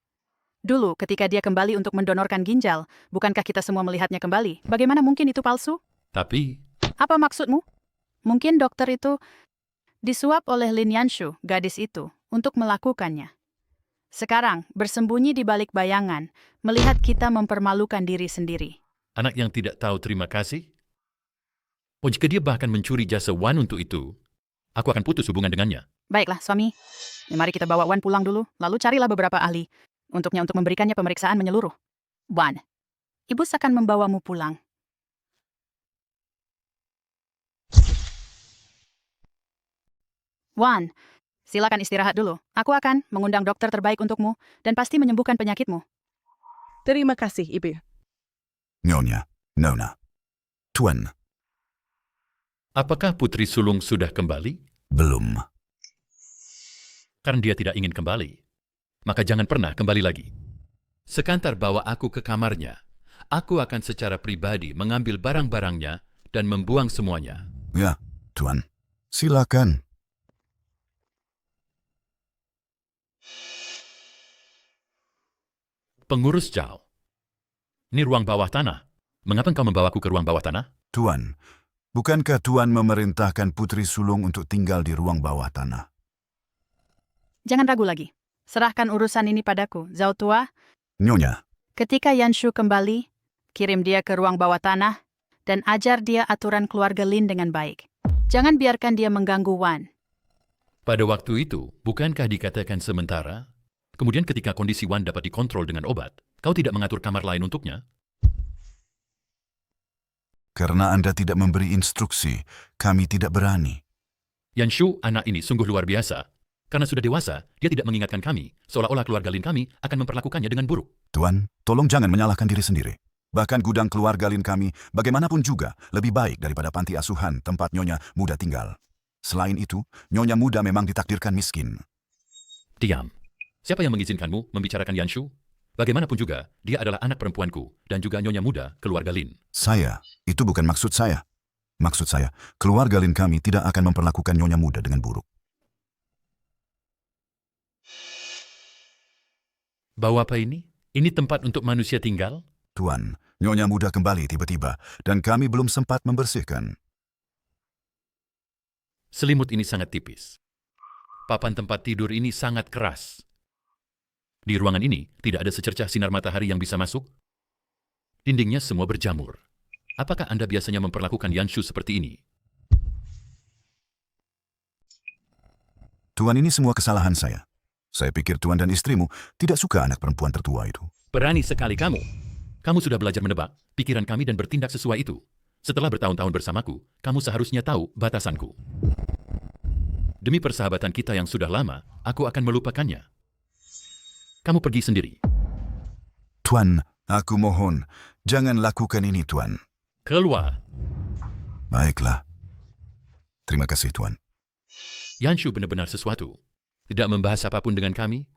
Dulu, ketika dia kembali untuk mendonorkan ginjal, bukankah kita semua melihatnya kembali? Bagaimana mungkin itu palsu? Tapi, Apa maksudmu? Mungkin dokter itu disuap oleh Lin Yanshu, gadis itu, untuk melakukannya. Sekarang, bersembunyi di balik bayangan, melihat kita mempermalukan diri sendiri. anak yang tidak tahu terima kasih? Oh, jika dia bahkan mencuri jasa Wan untuk itu, aku akan putus hubungan dengannya. Baiklah, suami. Mari kita bawa Wan pulang dulu, lalu carilah beberapa ahli untuk memberikannya pemeriksaan menyeluruh. Wan, ibu akan membawamu pulang. Wan, silakan istirahat dulu. Aku akan mengundang dokter terbaik untukmu dan pasti menyembuhkan penyakitmu. Terima kasih, Ibu. Nyonya, Nona, Tuan, Apakah putri sulung sudah kembali? belum. Karena dia tidak ingin kembali, maka jangan pernah kembali lagi. Sekantar bawa aku ke kamarnya, aku akan secara pribadi mengambil barang-barangnya dan membuang semuanya. Ya, Tuan. Silakan. Pengurus Zhao, ini ruang bawah tanah. Mengapa engkau membawaku ke ruang bawah tanah? Tuan, bukankah Tuan memerintahkan putri sulung untuk tinggal di ruang bawah tanah? Jangan ragu lagi. Serahkan urusan ini padaku, Zhao Tua. Nyonya, Ketika Yanshu kembali, kirim dia ke ruang bawah tanah dan ajar dia aturan keluarga Lin dengan baik. Jangan biarkan dia mengganggu Wan. Pada waktu itu, bukankah dikatakan sementara? Kemudian ketika kondisi Wan dapat dikontrol dengan obat, kau tidak mengatur kamar lain untuknya? Karena Anda tidak memberi instruksi, kami tidak berani. Yanshu, anak ini sungguh luar biasa. Karena sudah dewasa, dia tidak mengingatkan kami, seolah-olah keluarga Lin kami akan memperlakukannya dengan buruk. Tuan, tolong jangan menyalahkan diri sendiri. Bahkan gudang keluarga Lin kami, bagaimanapun juga, lebih baik daripada panti asuhan tempat Nyonya Muda tinggal. Selain itu, Nyonya Muda memang ditakdirkan miskin. Diam. Siapa yang mengizinkanmu membicarakan Yanshu? Bagaimanapun juga, dia adalah anak perempuanku dan juga Nyonya Muda keluarga Lin. Saya, itu bukan maksud saya. Maksud saya, keluarga Lin kami tidak akan memperlakukan Nyonya Muda dengan buruk. Bau apa ini? Ini tempat untuk manusia tinggal? Tuan, Nyonya Muda kembali tiba-tiba dan kami belum sempat membersihkan. Selimut ini sangat tipis. Papan tempat tidur ini sangat keras. Di ruangan ini tidak ada secercah sinar matahari yang bisa masuk. Dindingnya semua berjamur. Apakah Anda biasanya memperlakukan Yanshu seperti ini? Tuan, ini semua kesalahan saya. Saya pikir Tuan dan istrimu tidak suka anak perempuan tertua itu. Berani sekali kamu. Kamu sudah belajar menebak pikiran kami dan bertindak sesuai itu. Setelah bertahun-tahun bersamaku, kamu seharusnya tahu batasanku. Demi persahabatan kita yang sudah lama, aku akan melupakannya. Kamu pergi sendiri. Tuan, aku mohon, jangan lakukan ini, Tuan. Keluar. Baiklah. Terima kasih, Tuan. Yanshu benar-benar sesuatu. Tidak membahas apapun dengan kami.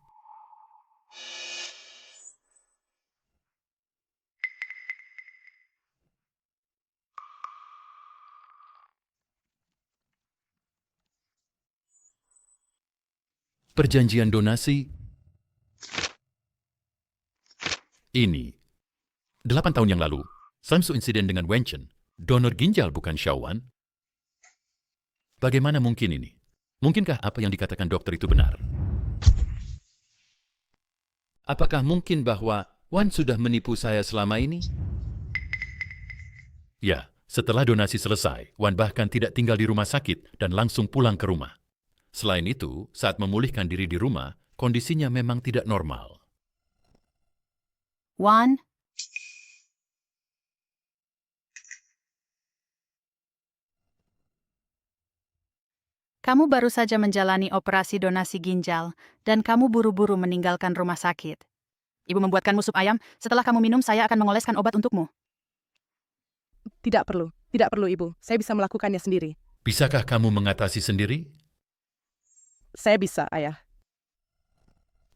Perjanjian donasi ini. 8 tahun yang lalu, Samsu insiden dengan Wenchen, donor ginjal bukan Xiaowan. Bagaimana mungkin ini? Mungkinkah apa yang dikatakan dokter itu benar? Apakah mungkin bahwa Wan sudah menipu saya selama ini? Ya, setelah donasi selesai, Wan bahkan tidak tinggal di rumah sakit dan langsung pulang ke rumah. Selain itu, saat memulihkan diri di rumah, kondisinya memang tidak normal. Wan, kamu baru saja menjalani operasi donasi ginjal, dan kamu buru-buru meninggalkan rumah sakit. Ibu membuatkanmu sup ayam, setelah kamu minum saya akan mengoleskan obat untukmu. Tidak perlu, Ibu. Saya bisa melakukannya sendiri. Bisakah kamu mengatasi sendiri? Saya bisa, Ayah.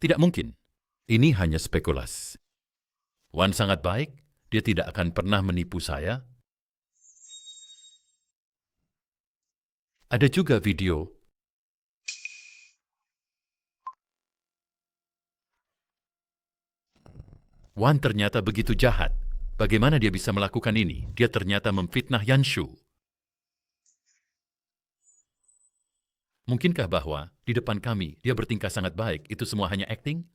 Tidak mungkin. Ini hanya spekulasi. Wan sangat baik, dia tidak akan pernah menipu saya. Ada juga video. Wan ternyata begitu jahat. Bagaimana dia bisa melakukan ini? Dia ternyata memfitnah Yanshu. Mungkinkah bahwa di depan kami dia bertingkah sangat baik, itu semua hanya akting?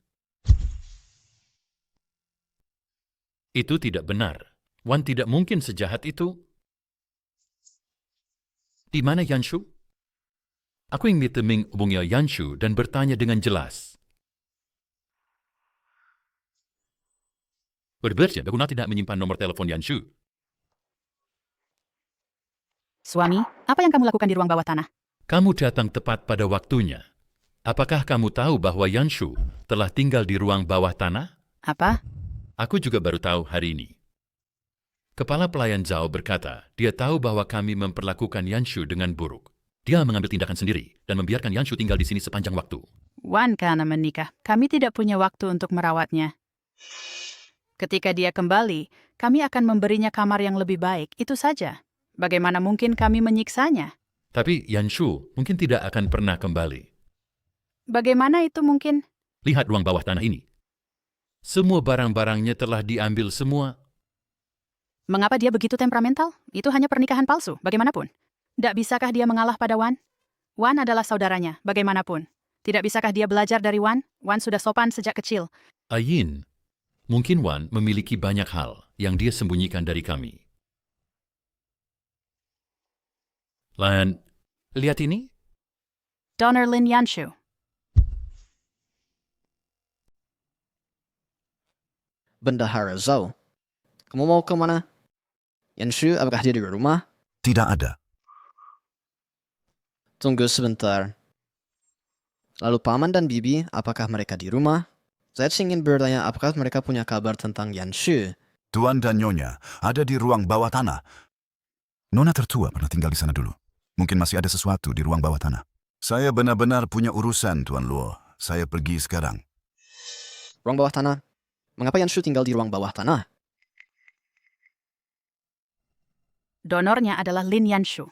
Itu tidak benar. Wan tidak mungkin sejahat itu. Di mana Yanshu? Aku ingin menghubungi Yanshu dan bertanya dengan jelas. Berbersih, baguna tidak menyimpan nomor telepon Yanshu. Suami, apa yang kamu lakukan di ruang bawah tanah? Kamu datang tepat pada waktunya. Apakah kamu tahu bahwa Yanshu telah tinggal di ruang bawah tanah? Apa? Aku juga baru tahu hari ini. Kepala pelayan Zhao berkata, dia tahu bahwa kami memperlakukan Yanshu dengan buruk. Dia mengambil tindakan sendiri dan membiarkan Yanshu tinggal di sini sepanjang waktu. Wan karena menikah, kami tidak punya waktu untuk merawatnya. Ketika dia kembali, kami akan memberinya kamar yang lebih baik, itu saja. Bagaimana mungkin kami menyiksanya? Tapi Yanshu mungkin tidak akan pernah kembali. Bagaimana itu mungkin? Lihat ruang bawah tanah ini. Semua barang-barangnya telah diambil semua. Mengapa dia begitu temperamental? Itu hanya pernikahan palsu, bagaimanapun. Tidak bisakah dia mengalah pada Wan? Wan adalah saudaranya, bagaimanapun. Tidak bisakah dia belajar dari Wan? Wan sudah sopan sejak kecil. Ayin, mungkin Wan memiliki banyak hal yang dia sembunyikan dari kami. Lan, lihat ini. Donor Lin Yanshu. Bendahara Zhao. Kamu mau kemana? Yanshu, apakah dia di rumah? Tidak ada. Tunggu sebentar. Lalu Paman dan Bibi, apakah mereka di rumah? Saya ingin bertanya apakah mereka punya kabar tentang Yanshu. Tuan dan Nyonya ada di ruang bawah tanah. Nona tertua pernah tinggal di sana dulu. Mungkin masih ada sesuatu di ruang bawah tanah. Saya benar-benar punya urusan, Tuan Luo. Saya pergi sekarang. Ruang bawah tanah? Mengapa Yanshu tinggal di ruang bawah tanah? Donornya adalah Lin Yanshu.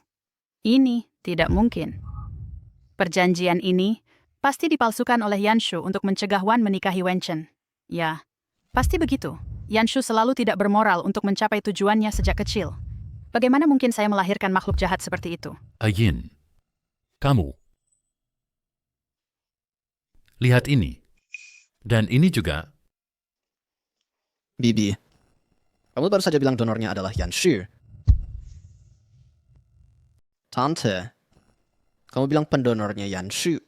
Ini tidak mungkin. Perjanjian ini pasti dipalsukan oleh Yanshu untuk mencegah Wan menikahi Wenchen. Ya, pasti begitu. Yanshu selalu tidak bermoral untuk mencapai tujuannya sejak kecil. Bagaimana mungkin saya melahirkan makhluk jahat seperti itu? Ayin, kamu. Lihat ini. Dan ini juga. Bibi, kamu baru saja bilang donornya adalah Yanshu. Tante, kamu bilang pendonornya Yanshu.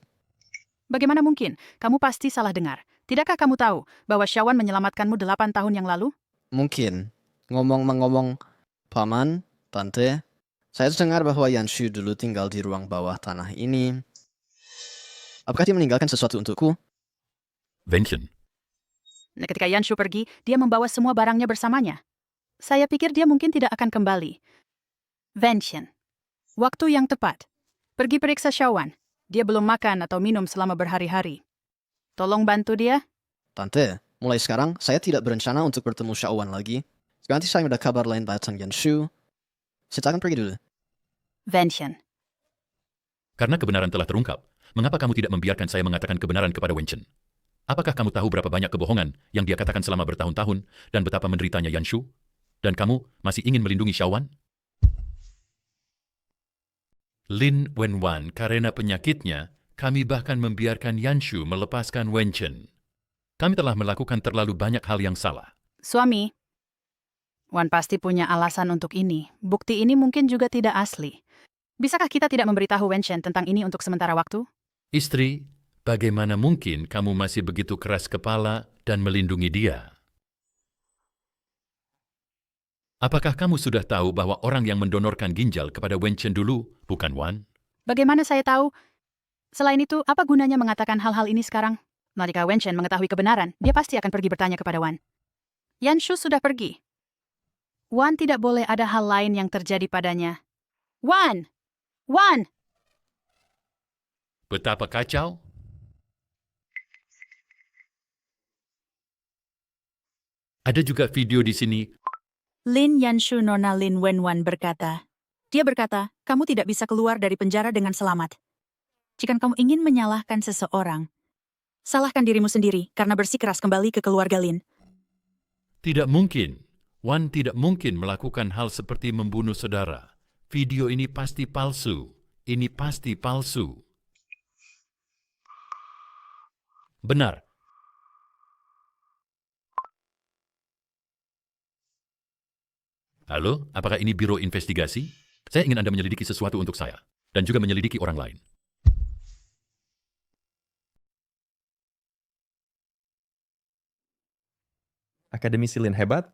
Bagaimana mungkin? Kamu pasti salah dengar. Tidakkah kamu tahu bahwa Shawan menyelamatkanmu 8 tahun yang lalu? Mungkin. Ngomong-ngomong, Paman, Tante, saya dengar bahwa Yanshu dulu tinggal di ruang bawah tanah ini. Apakah dia meninggalkan sesuatu untukku? Wenchen. Nah, ketika Yanshu pergi, dia membawa semua barangnya bersamanya. Saya pikir dia mungkin tidak akan kembali. Wenchen. Waktu yang tepat. Pergi periksa Shawan. Dia belum makan atau minum selama berhari-hari. Tolong bantu dia. Tante, mulai sekarang saya tidak berencana untuk bertemu Shawan lagi. Nanti saya ada kabar lain tentang Yanshu. Saya akan pergi dulu. Wenchen. Karena kebenaran telah terungkap, mengapa kamu tidak membiarkan saya mengatakan kebenaran kepada Wenchen? Apakah kamu tahu berapa banyak kebohongan yang dia katakan selama bertahun-tahun dan betapa menderitanya Yanshu? Dan kamu masih ingin melindungi Shawan? Lin Wenwan karena penyakitnya, kami bahkan membiarkan Yanshu melepaskan Wenchen. Kami telah melakukan terlalu banyak hal yang salah. Suami. Wan pasti punya alasan untuk ini. Bukti ini mungkin juga tidak asli. Bisakah kita tidak memberitahu Wenchen tentang ini untuk sementara waktu? Istri, bagaimana mungkin kamu masih begitu keras kepala dan melindungi dia? Apakah kamu sudah tahu bahwa orang yang mendonorkan ginjal kepada Wenchen dulu bukan Wan? Bagaimana saya tahu? Selain itu, apa gunanya mengatakan hal-hal ini sekarang? Jika Wenchen mengetahui kebenaran, dia pasti akan pergi bertanya kepada Wan. Yanshu sudah pergi. Wan tidak boleh ada hal lain yang terjadi padanya. Wan! Wan! Betapa kacau? Ada juga video di sini. Lin Yanshu Nona Lin Wenwan berkata, dia berkata, kamu tidak bisa keluar dari penjara dengan selamat. Jika kamu ingin menyalahkan seseorang, salahkan dirimu sendiri karena bersikeras kembali ke keluarga Lin. Tidak mungkin. Wan tidak mungkin melakukan hal seperti membunuh saudara. Video ini pasti palsu. Ini pasti palsu. Benar. Halo, apakah ini Biro Investigasi? Saya ingin Anda menyelidiki sesuatu untuk saya, dan juga menyelidiki orang lain. Akademisi Lin hebat?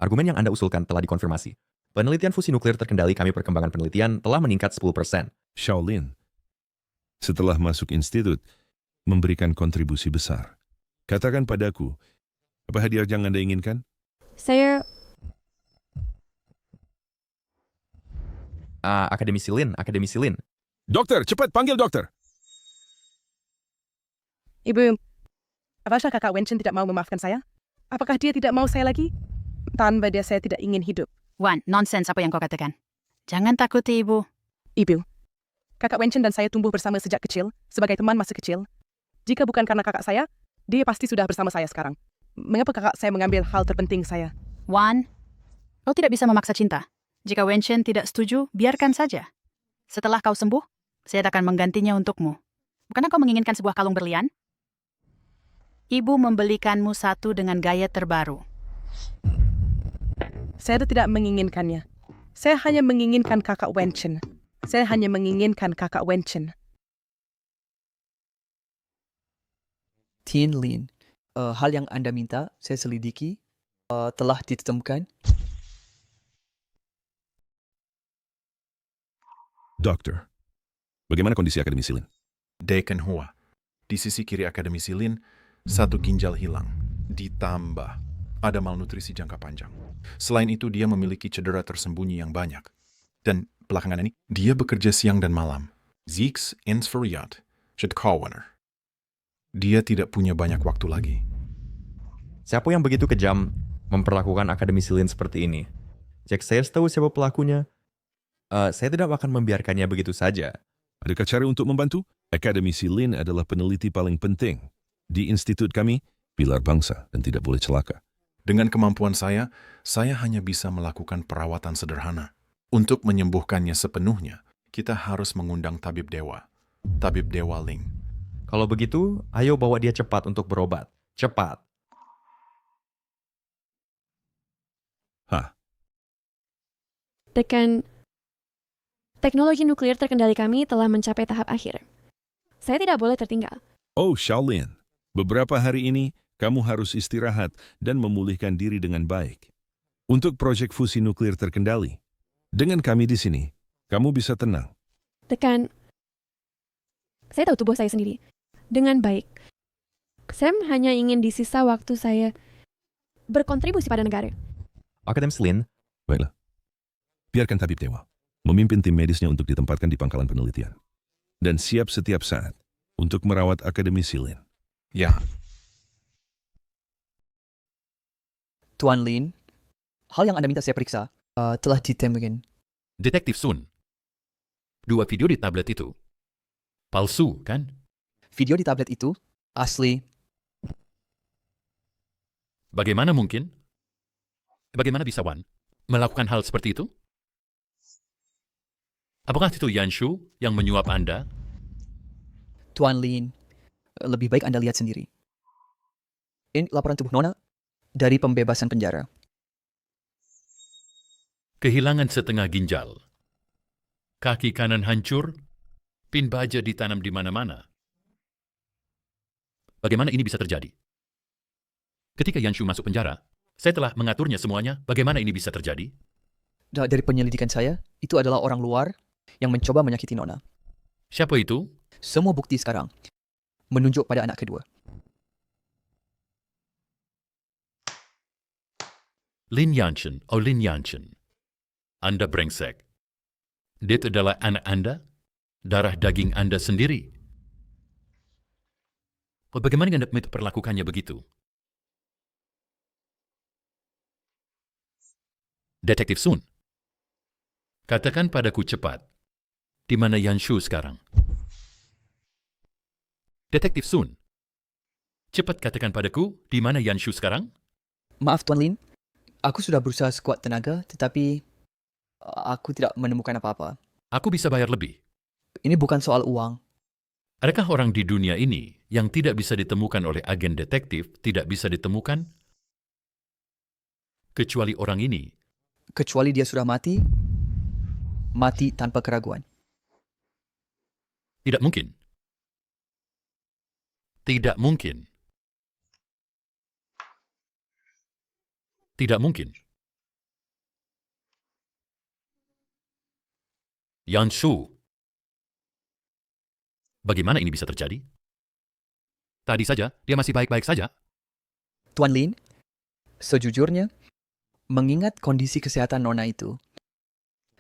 Argumen yang Anda usulkan telah dikonfirmasi. Penelitian fusi nuklir terkendali kami perkembangan penelitian telah meningkat 10%. Shaolin, setelah masuk institut, memberikan kontribusi besar. Katakan padaku, apa hadiah yang Anda inginkan? Saya... Akademisi Lin. Dokter, cepat panggil dokter. Ibu, apakah kakak Wenchen tidak mau memaafkan saya? Apakah dia tidak mau saya lagi? Tanpa dia saya tidak ingin hidup. Wan, nonsens apa yang kau katakan. Jangan takuti ibu. Ibu, kakak Wenchen dan saya tumbuh bersama sejak kecil, sebagai teman masa kecil. Jika bukan karena kakak saya, dia pasti sudah bersama saya sekarang. Mengapa kakak saya mengambil hal terpenting saya? Wan, kau tidak bisa memaksa cinta. Jika Wenchen tidak setuju, biarkan saja. Setelah kau sembuh, saya akan menggantinya untukmu. Bukankah kau menginginkan sebuah kalung berlian? Ibu membelikanmu satu dengan gaya terbaru. Saya tidak menginginkannya. Saya hanya menginginkan kakak Wenchen. Tin Lin, hal yang Anda minta saya selidiki telah ditemukan. Dokter, bagaimana kondisi Akademi Silin? Dekan Hua. Di sisi kiri Akademi Silin, satu ginjal hilang. Ditambah ada malnutrisi jangka panjang. Selain itu, dia memiliki cedera tersembunyi yang banyak. Dan belakangan ini, dia bekerja siang dan malam. Zieks Insferiat, Shedkawaner. Dia tidak punya banyak waktu lagi. Siapa yang begitu kejam memperlakukan Akademi Silin seperti ini? Jika saya tahu siapa pelakunya, saya tidak akan membiarkannya begitu saja. Adakah cara untuk membantu? Akademi Silin adalah peneliti paling penting di institut kami, pilar bangsa dan tidak boleh celaka. Dengan kemampuan saya hanya bisa melakukan perawatan sederhana. Untuk menyembuhkannya sepenuhnya, kita harus mengundang tabib dewa. Tabib Dewa Ling. Kalau begitu, ayo bawa dia cepat untuk berobat. Cepat. Dekan, teknologi nuklir terkendali kami telah mencapai tahap akhir. Saya tidak boleh tertinggal. Oh, Shaolin, beberapa hari ini kamu harus istirahat dan memulihkan diri dengan baik. Untuk proyek fusi nuklir terkendali, dengan kami di sini, kamu bisa tenang. Dekan, saya tahu tubuh saya sendiri. Dengan baik. Saya hanya ingin di sisa waktu saya berkontribusi pada negara. Akademi Silin. Baiklah. Biarkan tabib dewa memimpin tim medisnya untuk ditempatkan di pangkalan penelitian. Dan siap setiap saat untuk merawat Akademi Silin. Ya. Tuan Lin, hal yang Anda minta saya periksa telah ditemukan. Detektif Sun. 2 video di tablet itu palsu, kan? Video di tablet itu asli. Bagaimana mungkin? Bagaimana bisa Wan melakukan hal seperti itu? Apakah itu Yanshu yang menyuap Anda? Tuan Lin, lebih baik Anda lihat sendiri. Ini laporan tubuh Nona dari pembebasan penjara. Kehilangan setengah ginjal. Kaki kanan hancur, pin baja ditanam di mana-mana. Bagaimana ini bisa terjadi? Ketika Yanshu masuk penjara, saya telah mengaturnya semuanya. Bagaimana ini bisa terjadi? Dari penyelidikan saya, itu adalah orang luar yang mencoba menyakiti Nona. Siapa itu? Semua bukti sekarang menunjuk pada anak kedua. Lin Yanshen, Lin Yanshen. Anda brengsek. Dia adalah anak Anda, darah daging Anda sendiri. Bagaimana Anda memperlakukannya begitu? Detektif Sun, katakan padaku cepat, di mana Yanshu sekarang? Detektif Sun, cepat katakan padaku, di mana Yanshu sekarang? Maaf Tuan Lin, aku sudah berusaha sekuat tenaga, tetapi aku tidak menemukan apa-apa. Aku bisa bayar lebih. Ini bukan soal uang. Adakah orang di dunia ini yang tidak bisa ditemukan oleh agen detektif tidak bisa ditemukan? Kecuali orang ini. Kecuali dia sudah mati, mati tanpa keraguan. Tidak mungkin. Tidak mungkin. Tidak mungkin. Yanshu. Bagaimana ini bisa terjadi? Tadi saja, dia masih baik-baik saja. Tuan Lin, sejujurnya, mengingat kondisi kesehatan Nona itu,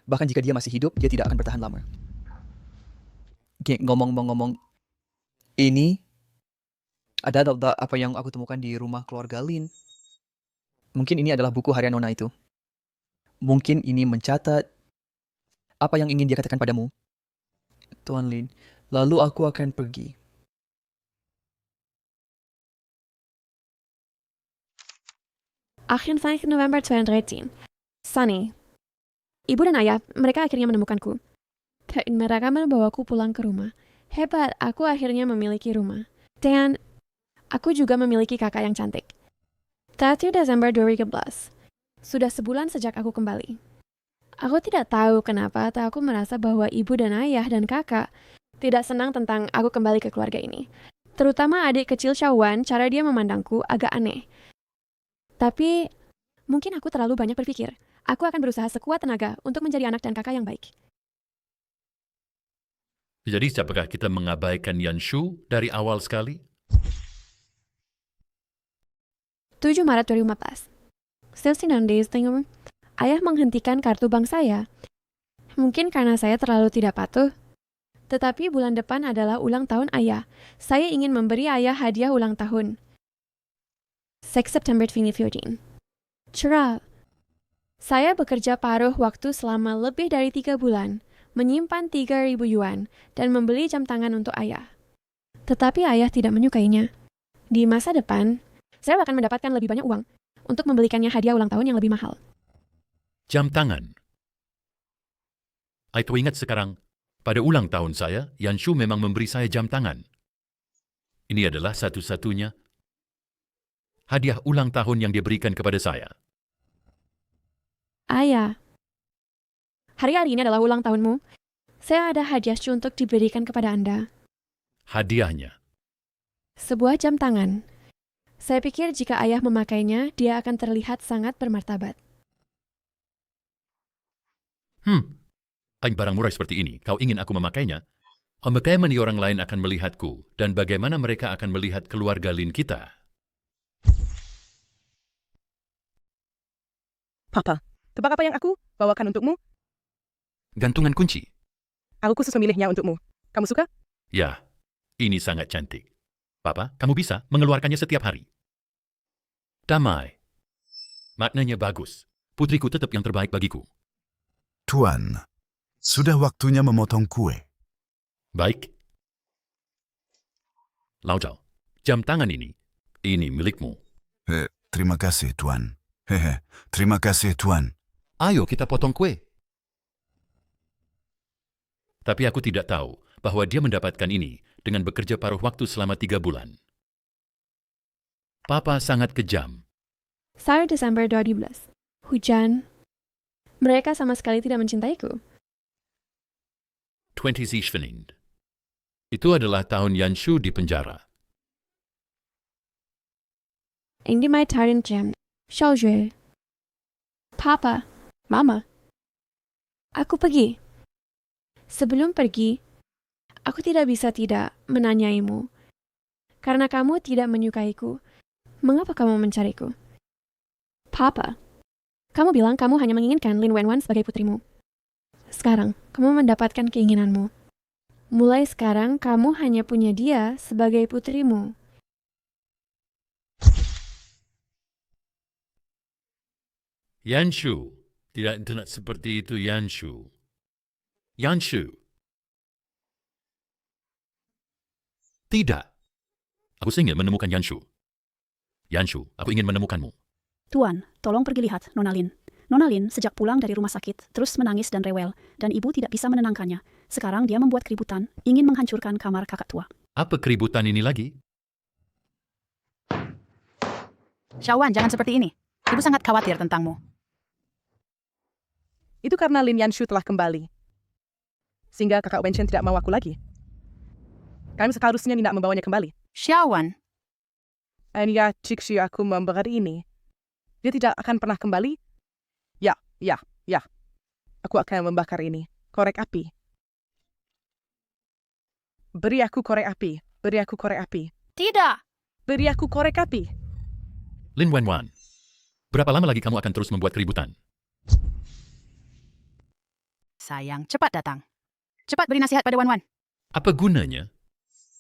bahkan jika dia masih hidup, dia tidak akan bertahan lama. Ngomong-ngomong, ini adalah apa yang aku temukan di rumah keluarga Lin. Mungkin ini adalah buku harian Nona itu. Mungkin ini mencatat apa yang ingin dia katakan padamu. Tuan Lin, lalu aku akan pergi. Akhir November 2013. Sunny. Ibu dan ayah, mereka akhirnya menemukanku. Mereka membawaku pulang ke rumah. Hebat, aku akhirnya memiliki rumah. Dan aku juga memiliki kakak yang cantik. 1 Desember 2013. Sudah sebulan sejak aku kembali. Aku tidak tahu kenapa, tapi aku merasa bahwa ibu dan ayah dan kakak tidak senang tentang aku kembali ke keluarga ini. Terutama adik kecil Xiaowan, cara dia memandangku agak aneh. Tapi, mungkin aku terlalu banyak berpikir. Aku akan berusaha sekuat tenaga untuk menjadi anak dan kakak yang baik. Jadi siapakah kita mengabaikan Yanshu dari awal sekali? 7 Maret 2015. Still on days thing, ayah menghentikan kartu bank saya. Mungkin karena saya terlalu tidak patuh. Tetapi bulan depan adalah ulang tahun ayah. Saya ingin memberi ayah hadiah ulang tahun. 6 September 2014. Cerah. Saya bekerja paruh waktu selama lebih dari 3 bulan, menyimpan 3.000 yuan, dan membeli jam tangan untuk ayah. Tetapi ayah tidak menyukainya. Di masa depan, saya akan mendapatkan lebih banyak uang untuk membelikannya hadiah ulang tahun yang lebih mahal. Jam tangan. Aku ingat sekarang, pada ulang tahun saya, Yanshu memang memberi saya jam tangan. Ini adalah satu-satunya hadiah ulang tahun yang dia berikan kepada saya. Ayah, hari ini adalah ulang tahunmu. Saya ada hadiah untuk diberikan kepada Anda. Hadiahnya. Sebuah jam tangan. Saya pikir jika ayah memakainya, dia akan terlihat sangat bermartabat. Barang murah seperti ini, kau ingin aku memakainya? Bagaimana orang lain akan melihatku, dan bagaimana mereka akan melihat keluarga Lin kita? Papa, tebak apa yang aku bawakan untukmu? Gantungan kunci. Aku khusus memilihnya untukmu. Kamu suka? Ya, ini sangat cantik. Papa, kamu bisa mengeluarkannya setiap hari. Damai. Maknanya bagus. Putriku tetap yang terbaik bagiku. Tuan, sudah waktunya memotong kue. Baik. Lau Zhao, jam tangan ini milikmu. Terima kasih, Tuan. Terima kasih, Tuan. Ayo kita potong kue. Tapi aku tidak tahu bahwa dia mendapatkan ini dengan bekerja paruh waktu selama 3 bulan. Papa sangat kejam. 1 Desember 2012. Hujan. Mereka sama sekali tidak mencintaiku. 20 Zishvenind. Itu adalah tahun Yanshu di penjara. Ini my talent jam. Xiaojue. Papa. Mama. Aku pergi. Sebelum pergi, aku tidak bisa tidak menanyaimu. Karena kamu tidak menyukaiku, mengapa kamu mencariku? Papa, kamu bilang kamu hanya menginginkan Lin Wenwan sebagai putrimu. Sekarang, kamu mendapatkan keinginanmu. Mulai sekarang, kamu hanya punya dia sebagai putrimu. Yanshu. Tidak seperti itu, Yanshu. Yanshu. Tidak. Aku ingin menemukan Yanshu. Yanshu, aku ingin menemukanmu. Tuan, tolong pergi lihat Nona Lin. Nona Lin sejak pulang dari rumah sakit terus menangis dan rewel, dan ibu tidak bisa menenangkannya. Sekarang dia membuat keributan, ingin menghancurkan kamar kakak tua. Apa keributan ini lagi? Xiaowan, jangan seperti ini. Ibu sangat khawatir tentangmu. Itu karena Lin Yanshu telah kembali. Sehingga kakak Wenchen tidak mau aku lagi. Kami seharusnya tidak membawanya kembali. Xiaowan. Ya, jika aku memberi ini, dia tidak akan pernah kembali? Ya. Aku akan membakar ini. Korek api. Beri aku korek api. Beri aku korek api. Tidak. Beri aku korek api. Lin Wenwan, berapa lama lagi kamu akan terus membuat keributan? Sayang, cepat datang. Cepat beri nasihat pada Wanwan. Apa gunanya?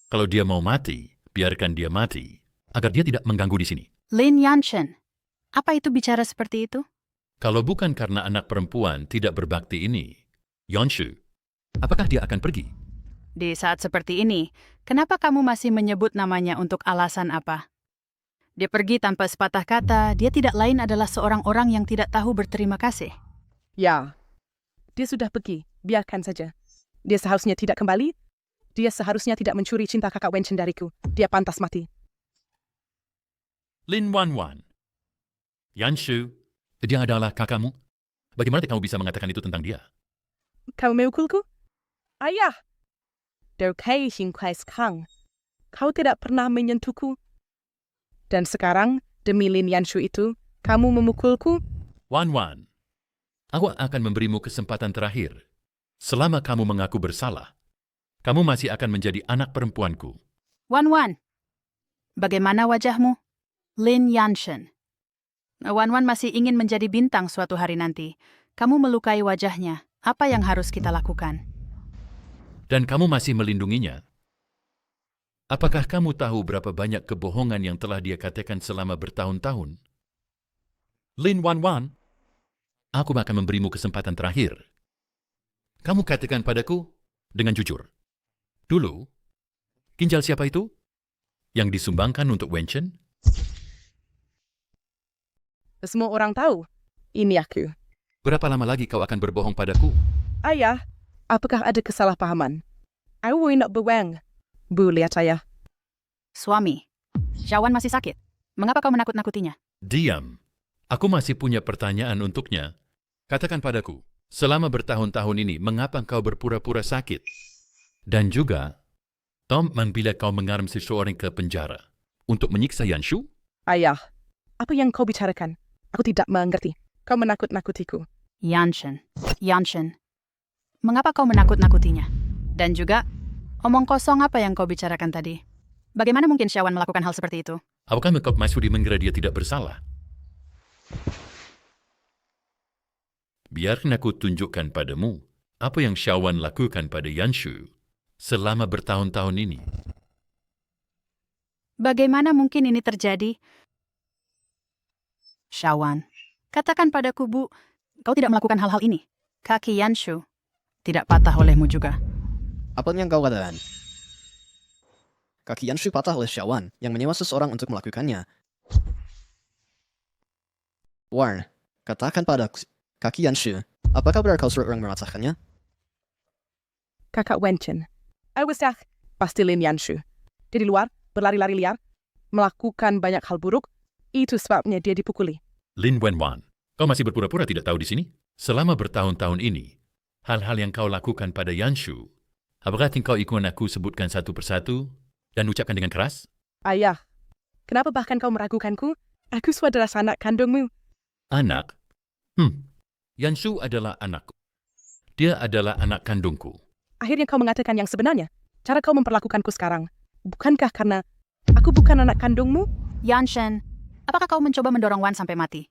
Kalau dia mau mati, biarkan dia mati, agar dia tidak mengganggu di sini. Lin Yanshen, apa itu bicara seperti itu? Kalau bukan karena anak perempuan tidak berbakti ini, Yanshu, apakah dia akan pergi? Di saat seperti ini, kenapa kamu masih menyebut namanya untuk alasan apa? Dia pergi tanpa sepatah kata, dia tidak lain adalah seorang orang yang tidak tahu berterima kasih. Ya, dia sudah pergi, biarkan saja. Dia seharusnya tidak kembali, dia seharusnya tidak mencuri cinta kakak Wenchen dariku. Dia pantas mati. Lin Wanwan, Yanshu, dia adalah kakakmu. Bagaimana kamu bisa mengatakan itu tentang dia? Kamu mengukulku? Ayah! Kau kau tidak pernah menyentuhku. Dan sekarang, demi Lin Yanshu itu, kamu memukulku? Wan, aku akan memberimu kesempatan terakhir. Selama kamu mengaku bersalah, kamu masih akan menjadi anak perempuanku. Wan, bagaimana wajahmu? Lin Yanshen. Wan masih ingin menjadi bintang suatu hari nanti. Kamu melukai wajahnya. Apa yang harus kita lakukan? Dan kamu masih melindunginya. Apakah kamu tahu berapa banyak kebohongan yang telah dia katakan selama bertahun-tahun? Lin Wan, aku akan memberimu kesempatan terakhir. Kamu katakan padaku dengan jujur. Dulu, ginjal siapa itu? Yang disumbangkan untuk Wenchen? Semua orang tahu. Ini aku. Berapa lama lagi kau akan berbohong padaku? Ayah, apakah ada kesalahpahaman? Aku nak berwang. Bu, lihat saya. Suami, Xiaowan masih sakit. Mengapa kau menakut-nakutinya? Diam. Aku masih punya pertanyaan untuknya. Katakan padaku, selama bertahun-tahun ini, mengapa kau berpura-pura sakit? Dan juga, Tom membela kau mengaram seseorang ke penjara untuk menyiksa Yanshu? Ayah, apa yang kau bicarakan? Aku tidak mengerti. Kau menakut-nakutiku. Yanshen, mengapa kau menakut-nakutinya? Dan juga, omong kosong apa yang kau bicarakan tadi? Bagaimana mungkin Xiaowan melakukan hal seperti itu? Apakah Mekop Masudi mengira dia tidak bersalah? Biarkan aku tunjukkan padamu apa yang Xiaowan lakukan pada Yanshu selama bertahun-tahun ini. Bagaimana mungkin ini terjadi? Xiaowan, katakan padaku, Bu, kau tidak melakukan hal-hal ini. Kaki Yanshu tidak patah olehmu juga. Apa yang kau katakan? Kaki Yanshu patah oleh Xiaowan yang menyewa seseorang untuk melakukannya. Warn, katakan padaku, kaki Yanshu, apakah benar kau suruh orang mematahkannya? Kakak Wenchen. Awasah, pasti Lin Yanshu. Dia di luar, berlari-lari liar, melakukan banyak hal buruk. Itu sebabnya dia dipukuli. Lin Wenwan, kau masih berpura-pura tidak tahu di sini? Selama bertahun-tahun ini, hal-hal yang kau lakukan pada Yanshu, apakah kau ikut aku sebutkan satu persatu dan ucapkan dengan keras? Ayah, kenapa bahkan kau meragukanku? Aku saudara sanak kandungmu. Anak? Yanshu adalah anakku. Dia adalah anak kandungku. Akhirnya kau mengatakan yang sebenarnya. Cara kau memperlakukanku sekarang. Bukankah karena aku bukan anak kandungmu? Yanshen, apakah kau mencoba mendorong Wan sampai mati?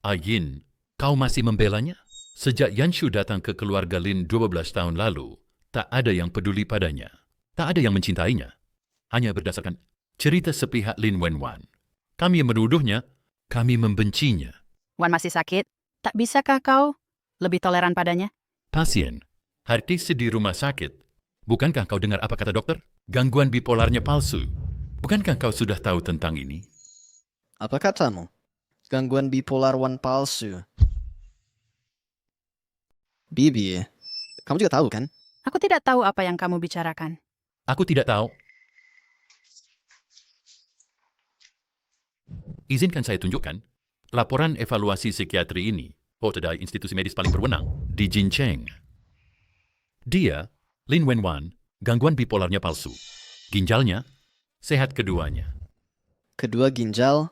Ayin, kau masih membelanya? Sejak Yanshu datang ke keluarga Lin 12 tahun lalu, tak ada yang peduli padanya. Tak ada yang mencintainya. Hanya berdasarkan cerita sepihak Lin Wenwan. Kami yang menuduhnya, kami membencinya. Wan masih sakit. Tak bisakah kau lebih toleran padanya? Pasien, Hartisi di rumah sakit. Bukankah kau dengar apa kata dokter? Gangguan bipolarnya palsu. Bukankah kau sudah tahu tentang ini? Apa katamu? Gangguan bipolar 1 palsu. Bibi, kamu juga tahu kan? Aku tidak tahu apa yang kamu bicarakan. Aku tidak tahu. Izinkan saya tunjukkan laporan evaluasi psikiatri ini dari institusi medis paling berwenang di Jincheng. Dia, Lin Wenwan, gangguan bipolarnya palsu. Ginjalnya, sehat keduanya. Kedua ginjal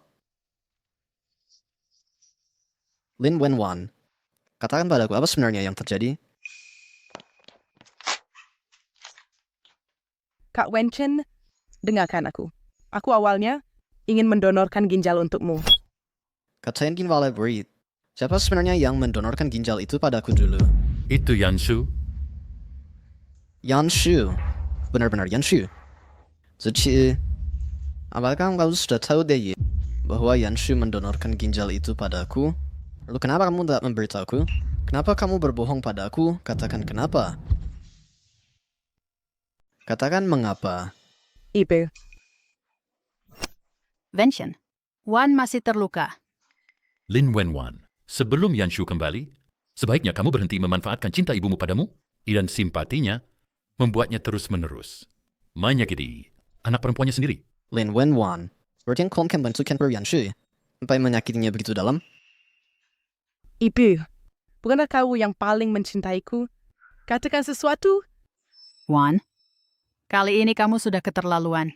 Lin Wenwan. Katakan padaku apa sebenarnya yang terjadi? Kak Wenchen, dengarkan aku. Aku awalnya ingin mendonorkan ginjal untukmu. Katain ginjal breed. Siapa sebenarnya yang mendonorkan ginjal itu padaku dulu? Itu Yanshu. Yanshu. Benar-benar Yanshu. Ziqi, apakah kamu sudah tahu deh bahwa Yanshu mendonorkan ginjal itu padaku? Lalu kenapa kamu tidak memberitahuku? Kenapa kamu berbohong padaku? Katakan kenapa. Katakan mengapa. Ibu. Wenchen, Wan masih terluka. Lin Wenwan, sebelum Yanshu kembali, sebaiknya kamu berhenti memanfaatkan cinta ibumu padamu dan simpatinya membuatnya terus-menerus menyakiti anak perempuannya sendiri. Lin Wenwan, berarti kau akan bentukkan per Yanshu sampai menyakitinya begitu dalam? Ibu, bukankah kau yang paling mencintaiku? Katakan sesuatu. Wan, kali ini kamu sudah keterlaluan.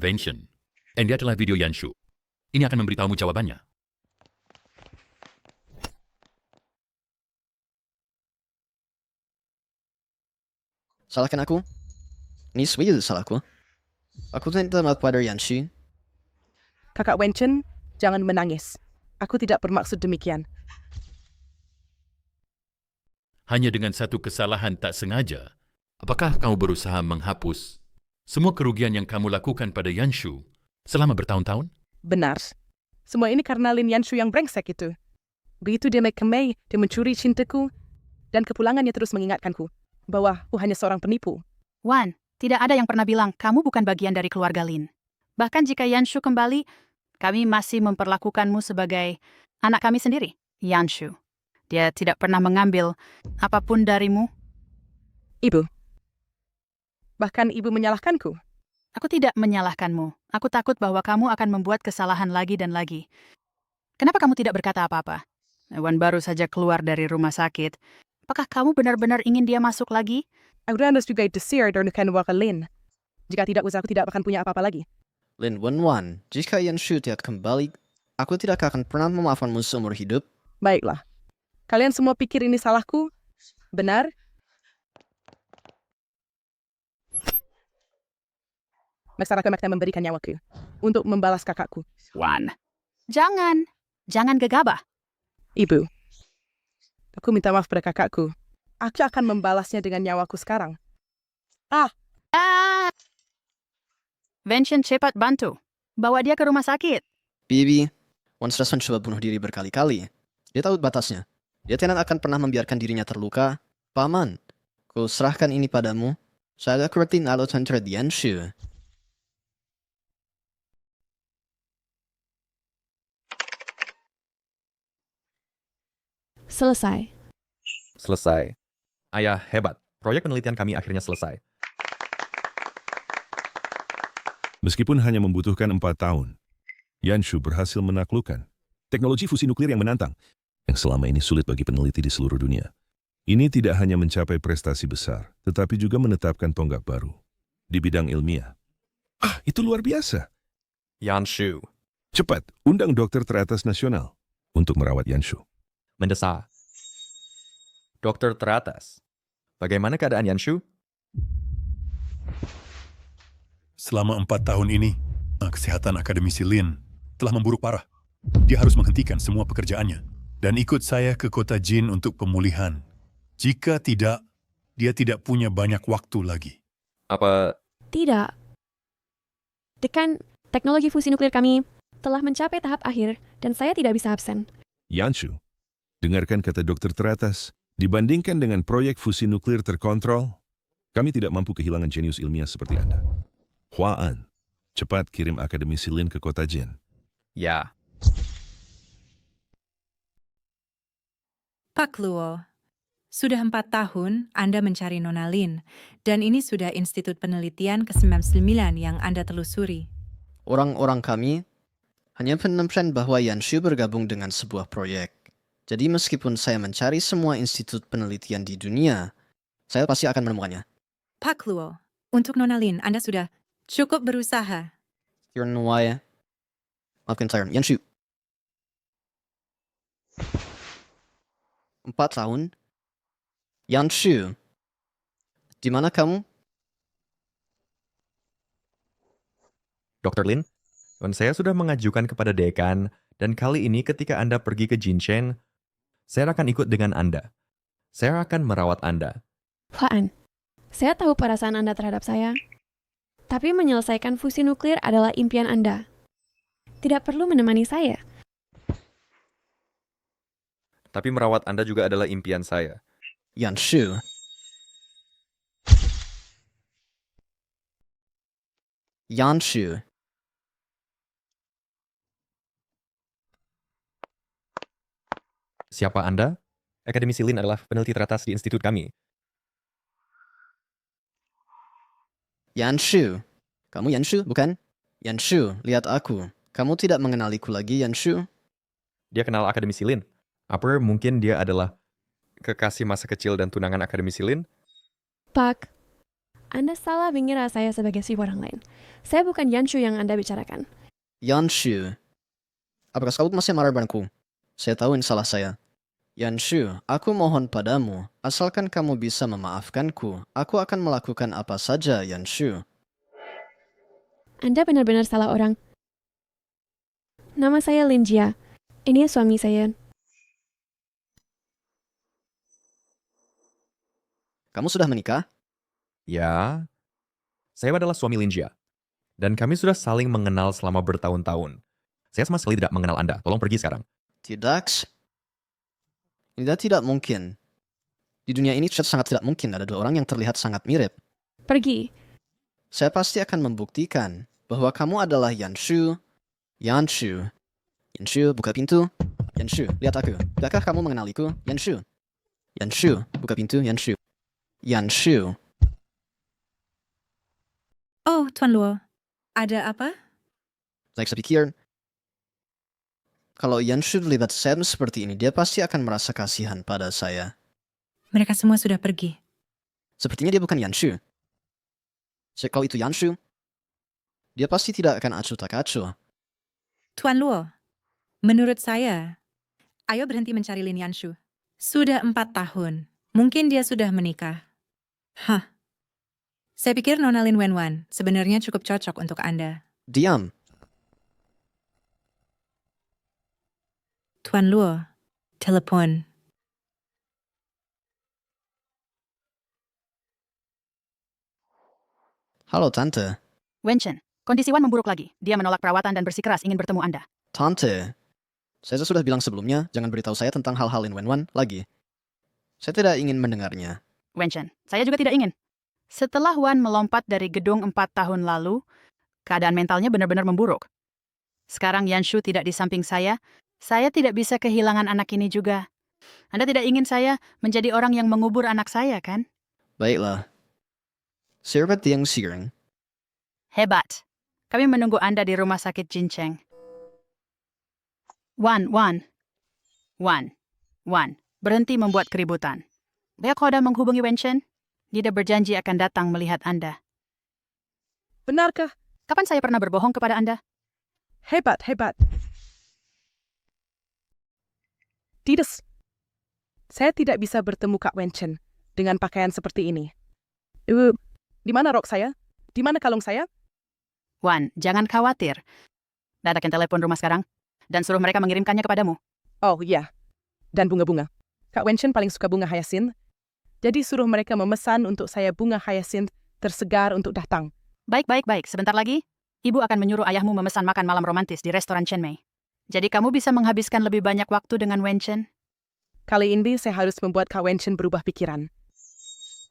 Wenchen. Dan dia adalah video Yanshu. Ini akan memberitahumu jawabannya. Salahkan aku? Ini semua salahku. Aku tidak mau pada Yanshu. Kakak Wenchen, jangan menangis. Aku tidak bermaksud demikian. Hanya dengan satu kesalahan tak sengaja, apakah kamu berusaha menghapus semua kerugian yang kamu lakukan pada Yanshu selama bertahun-tahun? Benar. Semua ini karena Lin Yanshu yang brengsek itu. Begitu dia kemei, dia mencuri cintaku, dan kepulangannya terus mengingatkanku bahwa aku hanya seorang penipu. Wan, tidak ada yang pernah bilang kamu bukan bagian dari keluarga Lin. Bahkan jika Yanshu kembali, kami masih memperlakukanmu sebagai anak kami sendiri, Yanshu. Dia tidak pernah mengambil apapun darimu. Ibu. Bahkan ibu menyalahkanku. Aku tidak menyalahkanmu. Aku takut bahwa kamu akan membuat kesalahan lagi dan lagi. Kenapa kamu tidak berkata apa-apa? Wan baru saja keluar dari rumah sakit. Apakah kamu benar-benar ingin dia masuk lagi? Aku harus juga desir dan warga Lin. Jika tidak, aku tidak akan punya apa-apa lagi. Lin Wenwan, jika Yanshu tidak kembali, aku tidak akan pernah memaafkanmu seumur hidup. Baiklah. Kalian semua pikir ini salahku? Benar? Masyarakat akan memberikan nyawaku untuk membalas kakakku. Wan, jangan gegabah. Ibu, aku minta maaf pada kakakku. Aku akan membalasnya dengan nyawaku sekarang. Wenchen, cepat bantu. Bawa dia ke rumah sakit. Bibi, Wan sudah mencoba bunuh diri berkali-kali. Dia tahu batasnya. Dia tidak akan pernah membiarkan dirinya terluka. Paman, ku serahkan ini padamu. Saya kerti nalo tentara Yanshu. Selesai. Selesai. Ayah, hebat. Proyek penelitian kami akhirnya selesai. Meskipun hanya membutuhkan 4 tahun, Yanshu berhasil menaklukkan teknologi fusi nuklir yang menantang, yang selama ini sulit bagi peneliti di seluruh dunia. Ini tidak hanya mencapai prestasi besar, tetapi juga menetapkan tonggak baru di bidang ilmiah. Itu luar biasa. Yanshu. Cepat, undang dokter teratas nasional untuk merawat Yanshu. Mendesak. Dokter teratas. Bagaimana keadaan Yanshu? Selama 4 tahun ini, kesehatan akademisi Lin telah memburuk parah. Dia harus menghentikan semua pekerjaannya dan ikut saya ke kota Jin untuk pemulihan. Jika tidak, dia tidak punya banyak waktu lagi. Apa? Tidak. Dekan, teknologi fusi nuklir kami telah mencapai tahap akhir dan saya tidak bisa absen. Yanshu, dengarkan kata dokter teratas. Dibandingkan dengan proyek fusi nuklir terkontrol, kami tidak mampu kehilangan jenius ilmiah seperti Anda. Huan, cepat kirim akademisi Lin ke kota Jin. Ya. Pak Luo, sudah 4 tahun Anda mencari Nona Lin, dan ini sudah institut penelitian ke-99 yang Anda telusuri. Orang-orang kami hanya menemukan bahwa Yanshu bergabung dengan sebuah proyek. Jadi meskipun saya mencari semua institut penelitian di dunia, saya pasti akan menemukannya. Pak Luo, untuk Nona Lin Anda sudah cukup berusaha. Why? Maafkan saya, Yanshu. 4 tahun? Yanshu, di mana kamu? Dr. Lin, saya sudah mengajukan kepada dekan, dan kali ini ketika Anda pergi ke Jinchen, saya akan ikut dengan Anda. Saya akan merawat Anda. Huan, saya tahu perasaan Anda terhadap saya. Tapi menyelesaikan fusi nuklir adalah impian Anda. Tidak perlu menemani saya. Tapi merawat Anda juga adalah impian saya. Yanshu. Yanshu. Siapa Anda? Akademisi Lin adalah peneliti teratas di institut kami. Yanshu. Kamu Yanshu, bukan? Yanshu, lihat aku. Kamu tidak mengenaliku lagi, Yanshu? Dia kenal akademisi Lin. Apa mungkin dia adalah kekasih masa kecil dan tunangan akademisi Lin? Pak, Anda salah mengira saya sebagai si orang lain. Saya bukan Yanshu yang Anda bicarakan. Yanshu, apakah kamu masih marah padaku? Saya tahu ini salah saya. Yanshu, aku mohon padamu, asalkan kamu bisa memaafkanku, aku akan melakukan apa saja, Yanshu. Anda benar-benar salah orang. Nama saya Lin Jia. Ini suami saya. Kamu sudah menikah? Ya, saya adalah suami Linjia. Dan kami sudah saling mengenal selama bertahun-tahun. Saya sama sekali tidak mengenal Anda. Tolong pergi sekarang. Tidak. Ini tidak mungkin. Di dunia ini sangat tidak mungkin ada dua orang yang terlihat sangat mirip. Pergi. Saya pasti akan membuktikan bahwa kamu adalah Yanshu. Yanshu. Yanshu, buka pintu. Yanshu, lihat aku. Tidakkah kamu mengenaliku? Yanshu. Yanshu, buka pintu. Yanshu. Yanshu. Oh, Tuan Luo. Ada apa? Saya pikir, kalau Yanshu terlibat Sam seperti ini, dia pasti akan merasa kasihan pada saya. Mereka semua sudah pergi. Sepertinya dia bukan Yanshu. Kalau itu Yanshu, dia pasti tidak akan acuh tak acuh. Tuan Luo, menurut saya, ayo berhenti mencari Lin Yanshu. Sudah 4 tahun. Mungkin dia sudah menikah. Hah. Saya pikir Nona Lin Wenwan sebenarnya cukup cocok untuk Anda. Diam. Tuan Luo, telepon. Halo, Tante. Wenchen, kondisi Wan memburuk lagi. Dia menolak perawatan dan bersikeras ingin bertemu Anda. Tante, saya sudah bilang sebelumnya, jangan beritahu saya tentang hal-hal Lin Wenwan lagi. Saya tidak ingin mendengarnya. Wenchen, saya juga tidak ingin. Setelah Wan melompat dari gedung 4 tahun lalu, keadaan mentalnya benar-benar memburuk. Sekarang Yanshu tidak di samping saya tidak bisa kehilangan anak ini juga. Anda tidak ingin saya menjadi orang yang mengubur anak saya, kan? Baiklah. Sirbat Tiang Siring. Hebat. Kami menunggu Anda di rumah sakit Jincheng. Wan. Berhenti membuat keributan. Beakoda menghubungi Wenchen. Dia berjanji akan datang melihat Anda. Benarkah? Kapan saya pernah berbohong kepada Anda? Hebat. Tidak. Saya tidak bisa bertemu Kak Wenchen dengan pakaian seperti ini. Di mana rok saya? Di mana kalung saya? Wan, jangan khawatir. Dadakan telepon rumah sekarang dan suruh mereka mengirimkannya kepadamu. Oh iya. Dan bunga-bunga. Kak Wenchen paling suka bunga hyasin. Jadi suruh mereka memesan untuk saya bunga hyasin tersegar untuk datang. Baik. Sebentar lagi, Ibu akan menyuruh ayahmu memesan makan malam romantis di restoran Chen Mei. Jadi kamu bisa menghabiskan lebih banyak waktu dengan Wenchen. Kali ini saya harus membuat Kak Wenchen berubah pikiran.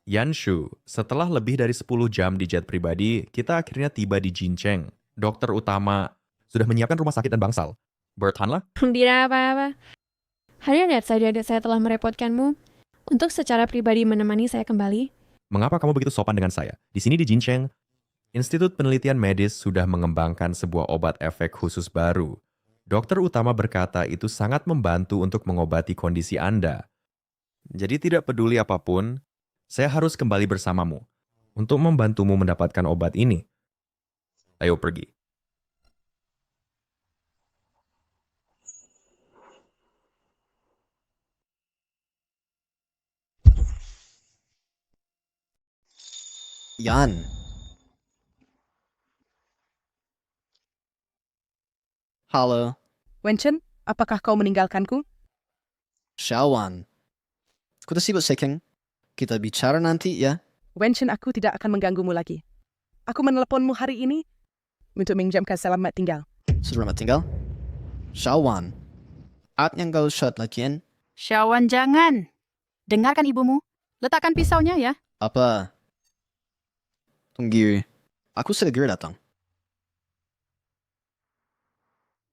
Yanshu, setelah lebih dari 10 jam di jet pribadi, kita akhirnya tiba di Jincheng. Dokter utama sudah menyiapkan rumah sakit dan bangsal. Bert Hanla? Tidak apa-apa. Hanya lihat saja saya telah merepotkanmu untuk secara pribadi menemani saya kembali. Mengapa kamu begitu sopan dengan saya? Di sini di Jincheng, Institut Penelitian Medis sudah mengembangkan sebuah obat efek khusus baru. Dokter utama berkata itu sangat membantu untuk mengobati kondisi Anda. Jadi tidak peduli apapun, saya harus kembali bersamamu untuk membantumu mendapatkan obat ini. Ayo pergi. Yan. Halo. Wenchen, apakah kau meninggalkanku? Xiaowan. Kuda sibuk seking. Kita bicara nanti ya. Wenchen, aku tidak akan mengganggumu lagi. Aku meneleponmu hari ini untuk mengucapkan selamat tinggal. Selamat tinggal? Xiaowan. Yang kau shot lakian? Xiaowan, jangan. Dengarkan ibumu. Letakkan pisaunya ya. Apa? Tunggu. Aku segera datang.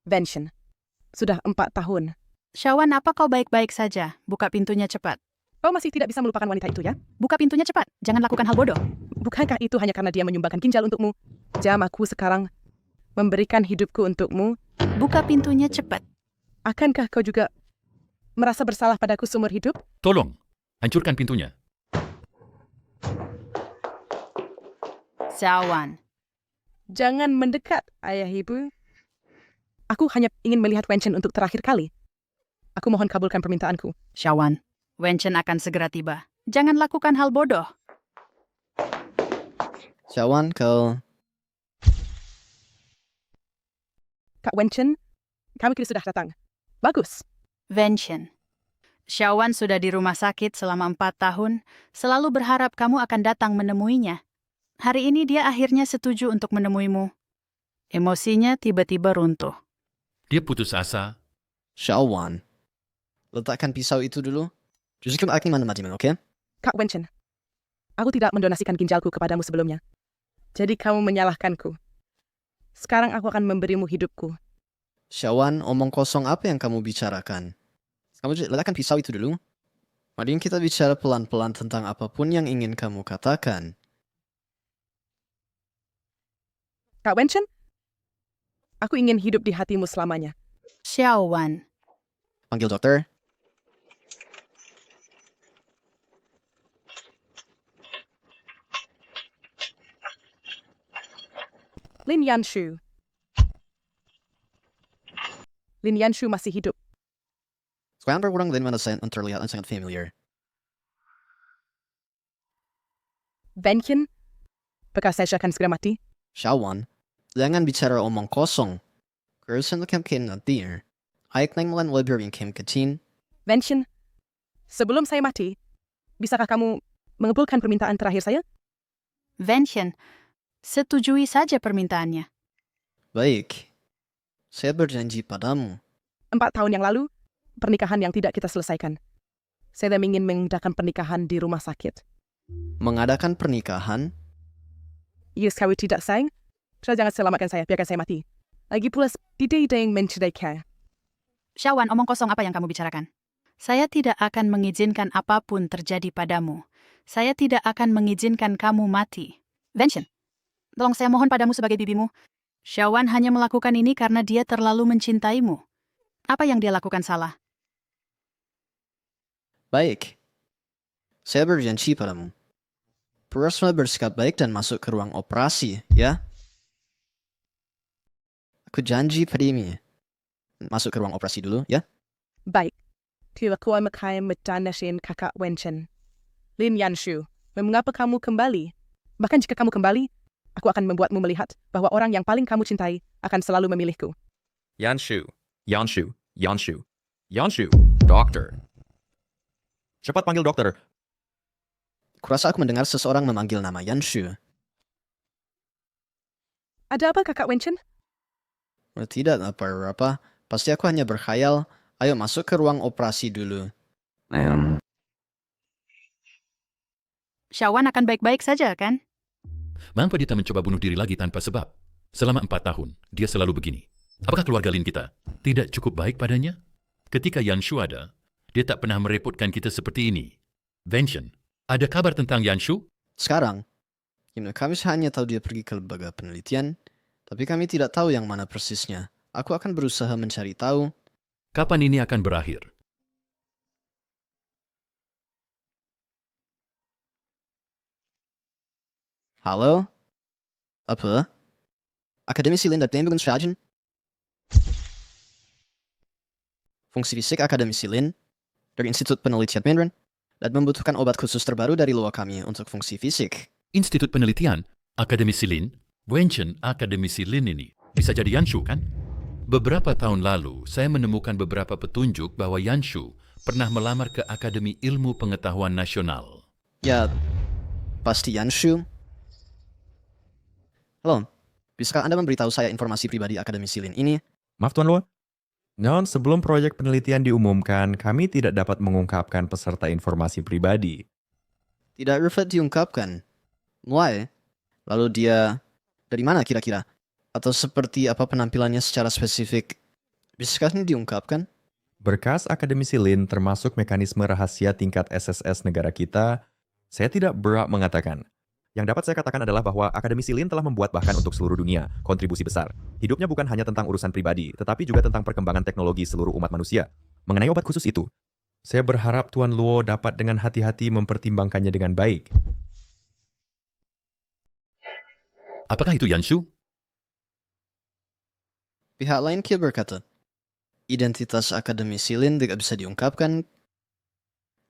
Wenchen, sudah 4 tahun. Xiaowan, apa kau baik-baik saja? Buka pintunya cepat. Kau masih tidak bisa melupakan wanita itu ya? Buka pintunya cepat. Jangan lakukan hal bodoh. Bukankah itu hanya karena dia menyumbangkan ginjal untukmu? Jam aku sekarang memberikan hidupku untukmu. Buka pintunya cepat. Akankah kau juga merasa bersalah padaku seumur hidup? Tolong, hancurkan pintunya. Xiaowan, Jangan mendekat, ayah ibu. Aku hanya ingin melihat Wenchen untuk terakhir kali. Aku mohon kabulkan permintaanku. Xiaowan, Wenchen akan segera tiba. Jangan lakukan hal bodoh. Xiaowan, kau... Kak Wenchen, kami kini sudah datang. Bagus. Wenchen, Xiaowan sudah di rumah sakit selama 4 tahun, selalu berharap kamu akan datang menemuinya. Hari ini dia akhirnya setuju untuk menemuimu. Emosinya tiba-tiba runtuh. Dia putus asa. Xiaowan, letakkan pisau itu dulu. Justru akan mana-mana, oke? Kak Wenchen, aku tidak mendonasikan ginjalku kepadamu sebelumnya. Jadi kamu menyalahkanku. Sekarang aku akan memberimu hidupku. Xiaowan, omong kosong apa yang kamu bicarakan? Kamu letakkan pisau itu dulu. Mari kita bicara pelan-pelan tentang apapun yang ingin kamu katakan. Kak Wenchen, aku ingin hidup di hatimu selamanya. Xiaowan, Panggil dokter. Lin Yanshu. Lin Yanshu masih hidup. Sekarang berkurang dan mana saya terlihat sangat familiar. Wenchen, apakah saya akan segera mati? Xiaowan, jangan bicara omong kosong. Kerusan lekam kin nadir. Aik nang melan weber yang kem kecin. Wenchen, sebelum saya mati, bisakah kamu mengabulkan permintaan terakhir saya? Wenchen, setujui saja permintaannya. Baik. Saya berjanji padamu. 4 tahun yang lalu, pernikahan yang tidak kita selesaikan. Saya ingin mengadakan pernikahan di rumah sakit. Mengadakan pernikahan? Yes, kau tidak sayang? Sudah jangan selamatkan saya, biarkan saya mati. Lagi pula, tidak ada yang mencerdaikan. Xiaowan, omong kosong apa yang kamu bicarakan? Saya tidak akan mengizinkan apapun terjadi padamu. Saya tidak akan mengizinkan kamu mati. Wenchen, tolong saya mohon padamu sebagai bibimu. Xiaowan hanya melakukan ini karena dia terlalu mencintaimu. Apa yang dia lakukan salah? Baik. Saya berjanji padamu. Purasma bersikap baik dan masuk ke ruang operasi, ya? Aku janji padamu. Masuk ke ruang operasi dulu, ya? Baik. Tidak kuat makai mendandasin kakak Wenchen. Lin Yanshu, mengapa kamu kembali? Bahkan jika kamu kembali, aku akan membuatmu melihat bahwa orang yang paling kamu cintai akan selalu memilihku. Yanshu, Yanshu, Yanshu, Yanshu, dokter. Cepat panggil dokter. Kurasa aku mendengar seseorang memanggil nama Yanshu. Ada apa kakak Wenchen? Tidak apa-apa. Pasti aku hanya berkhayal. Ayo masuk ke ruang operasi dulu. Xiaowan akan baik-baik saja, kan? Mengapa dia tak mencoba bunuh diri lagi tanpa sebab? Selama 4 tahun, dia selalu begini. Apakah keluarga Lin kita tidak cukup baik padanya? Ketika Yanshu ada, dia tak pernah merepotkan kita seperti ini. Wenchen, ada kabar tentang Yanshu? Sekarang, kami hanya tahu dia pergi ke lembaga penelitian, tapi kami tidak tahu yang mana persisnya. Aku akan berusaha mencari tahu. Kapan ini akan berakhir? Halo? Apa? Akademisi Lin datang dengan Shajan? Fungsi fisik Akademisi Lin dari Institut Penelitian Mandarin dan membutuhkan obat khusus terbaru dari luar kami untuk fungsi fisik. Institut Penelitian Akademisi Lin, Wenchen Akademisi Lin ini bisa jadi Yanshu, kan? Beberapa tahun lalu, saya menemukan beberapa petunjuk bahwa Yanshu pernah melamar ke Akademi Ilmu Pengetahuan Nasional. Ya, pasti Yanshu. Halo, bisakah Anda memberitahu saya informasi pribadi Akademisi Lin ini? Maaf Tuan Luo. Namun sebelum proyek penelitian diumumkan, kami tidak dapat mengungkapkan peserta informasi pribadi. Tidak dapat diungkapkan. Why? Lalu dia dari mana kira-kira? Atau seperti apa penampilannya secara spesifik? Bisakah ini diungkapkan? Berkas Akademisi Lin termasuk mekanisme rahasia tingkat SSS negara kita, saya tidak berhak mengatakan. Yang dapat saya katakan adalah bahwa Akademisi Lin telah membuat bahkan untuk seluruh dunia kontribusi besar. Hidupnya bukan hanya tentang urusan pribadi, tetapi juga tentang perkembangan teknologi seluruh umat manusia. Mengenai obat khusus itu, saya berharap Tuan Luo dapat dengan hati-hati mempertimbangkannya dengan baik. Apakah itu Yanshu? Pihak lain kia berkata, identitas akademisi Lin tidak bisa diungkapkan.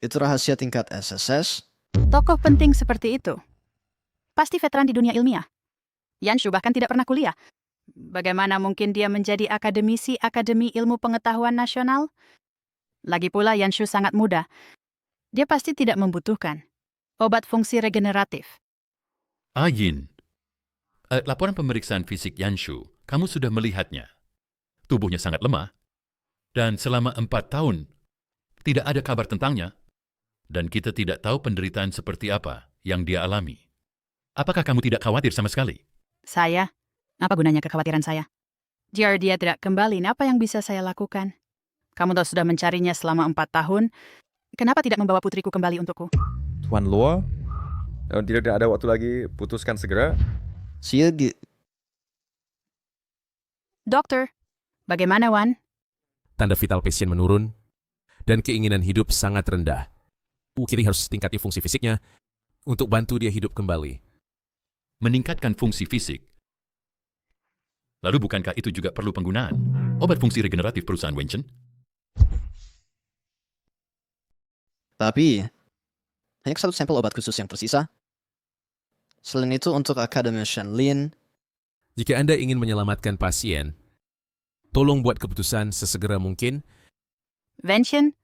Itu rahasia tingkat SSS. Tokoh penting seperti itu. Pasti veteran di dunia ilmiah. Yanshu bahkan tidak pernah kuliah. Bagaimana mungkin dia menjadi akademisi Akademi Ilmu Pengetahuan Nasional? Lagi pula Yanshu sangat muda. Dia pasti tidak membutuhkan obat fungsi regeneratif. Yin. Laporan pemeriksaan fisik Yanshu, kamu sudah melihatnya. Tubuhnya sangat lemah. Dan selama 4 tahun, tidak ada kabar tentangnya. Dan kita tidak tahu penderitaan seperti apa yang dia alami. Apakah kamu tidak khawatir sama sekali? Saya? Apa gunanya kekhawatiran saya? Jika dia tidak kembali, apa yang bisa saya lakukan? Kamu tahu sudah mencarinya selama 4 tahun. Kenapa tidak membawa putriku kembali untukku? Tuan Luo, tidak ada waktu lagi, putuskan segera. Dokter, bagaimana Wan? Tanda vital pasien menurun, dan keinginan hidup sangat rendah. Kiri harus tingkati fungsi fisiknya untuk bantu dia hidup kembali. Meningkatkan fungsi fisik. Lalu bukankah itu juga perlu penggunaan obat fungsi regeneratif perusahaan Wenchen? Tapi, hanya 1 sampel obat khusus yang tersisa. Selain itu untuk Akademi Shenlin. Jika Anda ingin menyelamatkan pasien, tolong buat keputusan sesegera mungkin. Wenchen,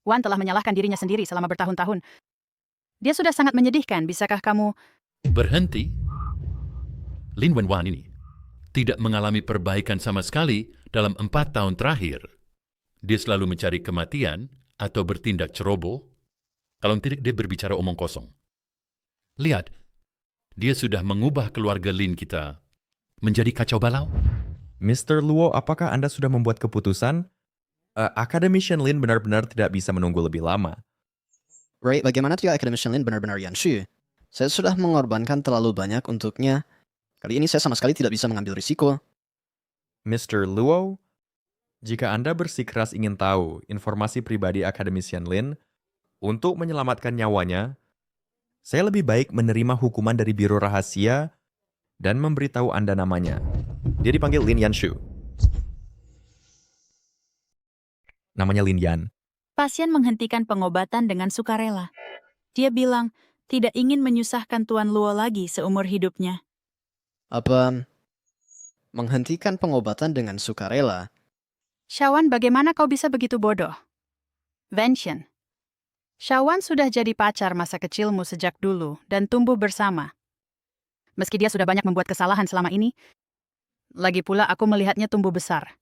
Wan telah menyalahkan dirinya sendiri selama bertahun-tahun. Dia sudah sangat menyedihkan. Bisakah kamu berhenti? Lin Wenwan ini tidak mengalami perbaikan sama sekali dalam 4 tahun terakhir. Dia selalu mencari kematian atau bertindak ceroboh. Kalau tidak, dia berbicara omong kosong. Lihat, dia sudah mengubah keluarga Lin kita menjadi kacau balau. Mr. Luo, apakah Anda sudah membuat keputusan? Akademi Shenlin benar-benar tidak bisa menunggu lebih lama. Right, bagaimana jika Akademi Shenlin benar-benar Yanshu? Saya sudah mengorbankan terlalu banyak untuknya. Kali ini saya sama sekali tidak bisa mengambil risiko. Mr. Luo, jika Anda bersikeras ingin tahu informasi pribadi Akademi Shenlin untuk menyelamatkan nyawanya, saya lebih baik menerima hukuman dari Biro Rahasia dan memberitahu Anda namanya. Dia dipanggil Lin Yanshu. Namanya Lin Yan. pasien menghentikan pengobatan dengan sukarela? Dia bilang tidak ingin menyusahkan Tuan Luo lagi seumur hidupnya. Apa menghentikan pengobatan dengan sukarela? Shawan, bagaimana kau bisa begitu bodoh? Wenchen, Shawan sudah jadi pacar masa kecilmu sejak dulu dan tumbuh bersama. Meski dia sudah banyak membuat kesalahan selama ini, lagi pula aku melihatnya tumbuh besar.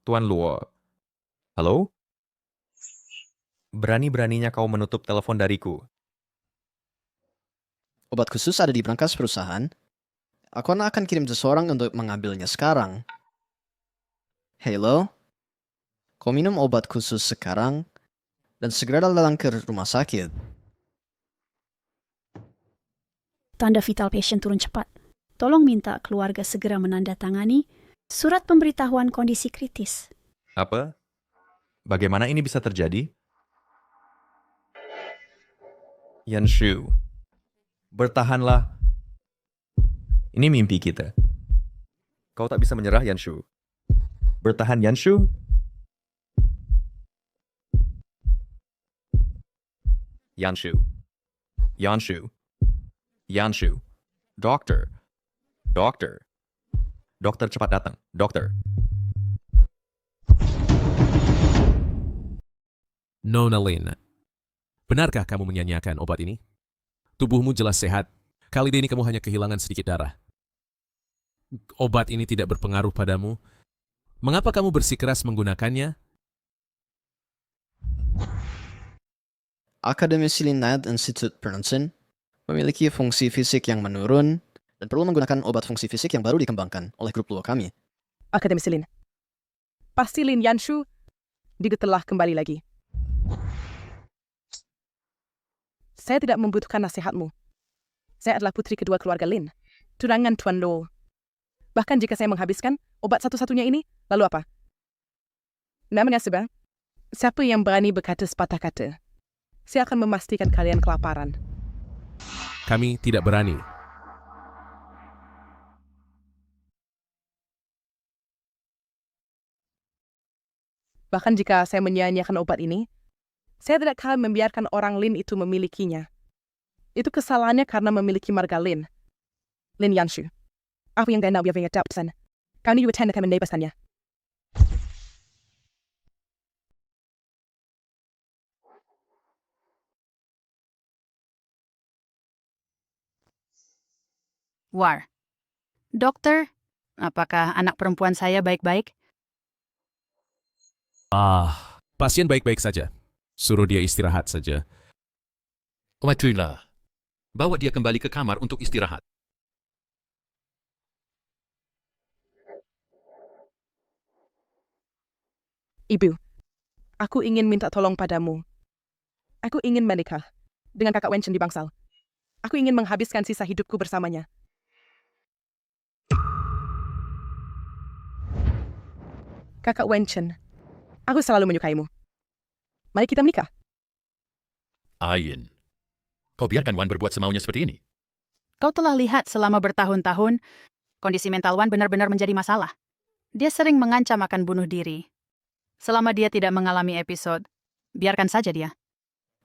Tuan Luo. Halo? Berani-beraninya kau menutup telepon dariku. Obat khusus ada di brankas perusahaan. Aku akan kirim seseorang untuk mengambilnya sekarang. Halo? Kau minum obat khusus sekarang dan segera datang ke rumah sakit. Tanda vital pasien turun cepat. Tolong minta keluarga segera menandatangani surat pemberitahuan kondisi kritis. Apa? Bagaimana ini bisa terjadi? Yanshu, bertahanlah. Ini mimpi kita. Kau tak bisa menyerah, Yanshu. Bertahan, Yanshu. Yanshu. Yanshu. Yanshu. Dokter. Dokter. Dokter, cepat datang. Dokter. Nona Lin, benarkah kamu menyanyiakan obat ini? Tubuhmu jelas sehat. Kali ini kamu hanya kehilangan sedikit darah. Obat ini tidak berpengaruh padamu. Mengapa kamu bersikeras menggunakannya? Akademisi Linad Institute Pernonsen memiliki fungsi fisik yang menurun dan perlu menggunakan obat fungsi fisik yang baru dikembangkan oleh grup luo kami. Akademisi Lin. Pasti Lin Yanshu telah kembali lagi. Saya tidak membutuhkan nasihatmu. Saya adalah putri kedua keluarga Lin, tunangan Tuan Luo. Bahkan jika saya menghabiskan obat satu-satunya ini, lalu apa? Namanya sebab, siapa yang berani berkata sepatah kata? Saya akan memastikan kalian kelaparan. Kami tidak berani. Bahkan jika saya menyia-nyiakan obat ini, saya tidak akan membiarkan orang Lin itu memilikinya. Itu kesalahannya karena memiliki marga Lin. Lin Yanshu. Apa yang dia nak biar adaptan? Kami juga akan membebaskannya. War. Dokter, apakah anak perempuan saya baik-baik? Pasien baik-baik saja. Suruh dia istirahat saja. Watulah, bawa dia kembali ke kamar untuk istirahat. Ibu, aku ingin minta tolong padamu. Aku ingin menikah dengan kakak Wenchen di Bangsal. Aku ingin menghabiskan sisa hidupku bersamanya. Kakak Wenchen, aku selalu menyukaimu. Mari kita menikah. Ayin, kau biarkan Wan berbuat semaunya seperti ini. Kau telah lihat selama bertahun-tahun, kondisi mental Wan benar-benar menjadi masalah. Dia sering mengancam akan bunuh diri. Selama dia tidak mengalami episode, biarkan saja dia.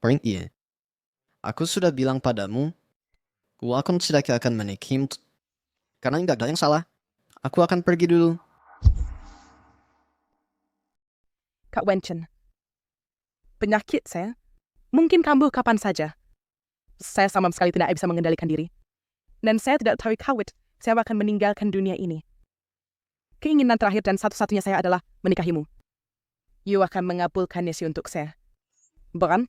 Iya. Aku sudah bilang padamu, aku tidak akan menikahi karena nggak ada yang salah. Aku akan pergi dulu. Kak Wenchen, penyakit saya mungkin kambuh kapan saja. Saya sama sekali tidak bisa mengendalikan diri. Dan saya tidak tahu kawit, saya akan meninggalkan dunia ini. Keinginan terakhir dan satu-satunya saya adalah menikahimu. You akan mengabulkannya sih untuk saya. Bukan?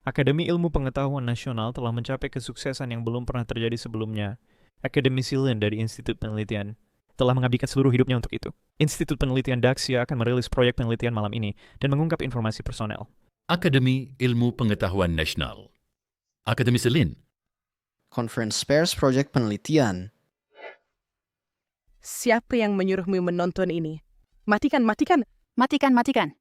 Akademi Ilmu Pengetahuan Nasional telah mencapai kesuksesan yang belum pernah terjadi sebelumnya. Akademisi Lin dari Institut Penelitian telah mengabdikan seluruh hidupnya untuk itu. Institut Penelitian Daxia akan merilis proyek penelitian malam ini dan mengungkap informasi personel. Akademi Ilmu Pengetahuan Nasional. Akademisi Lin. Conference Pers Project Penelitian. Siapa yang menyuruhmu menonton ini? Matikan, matikan. Matikan, matikan.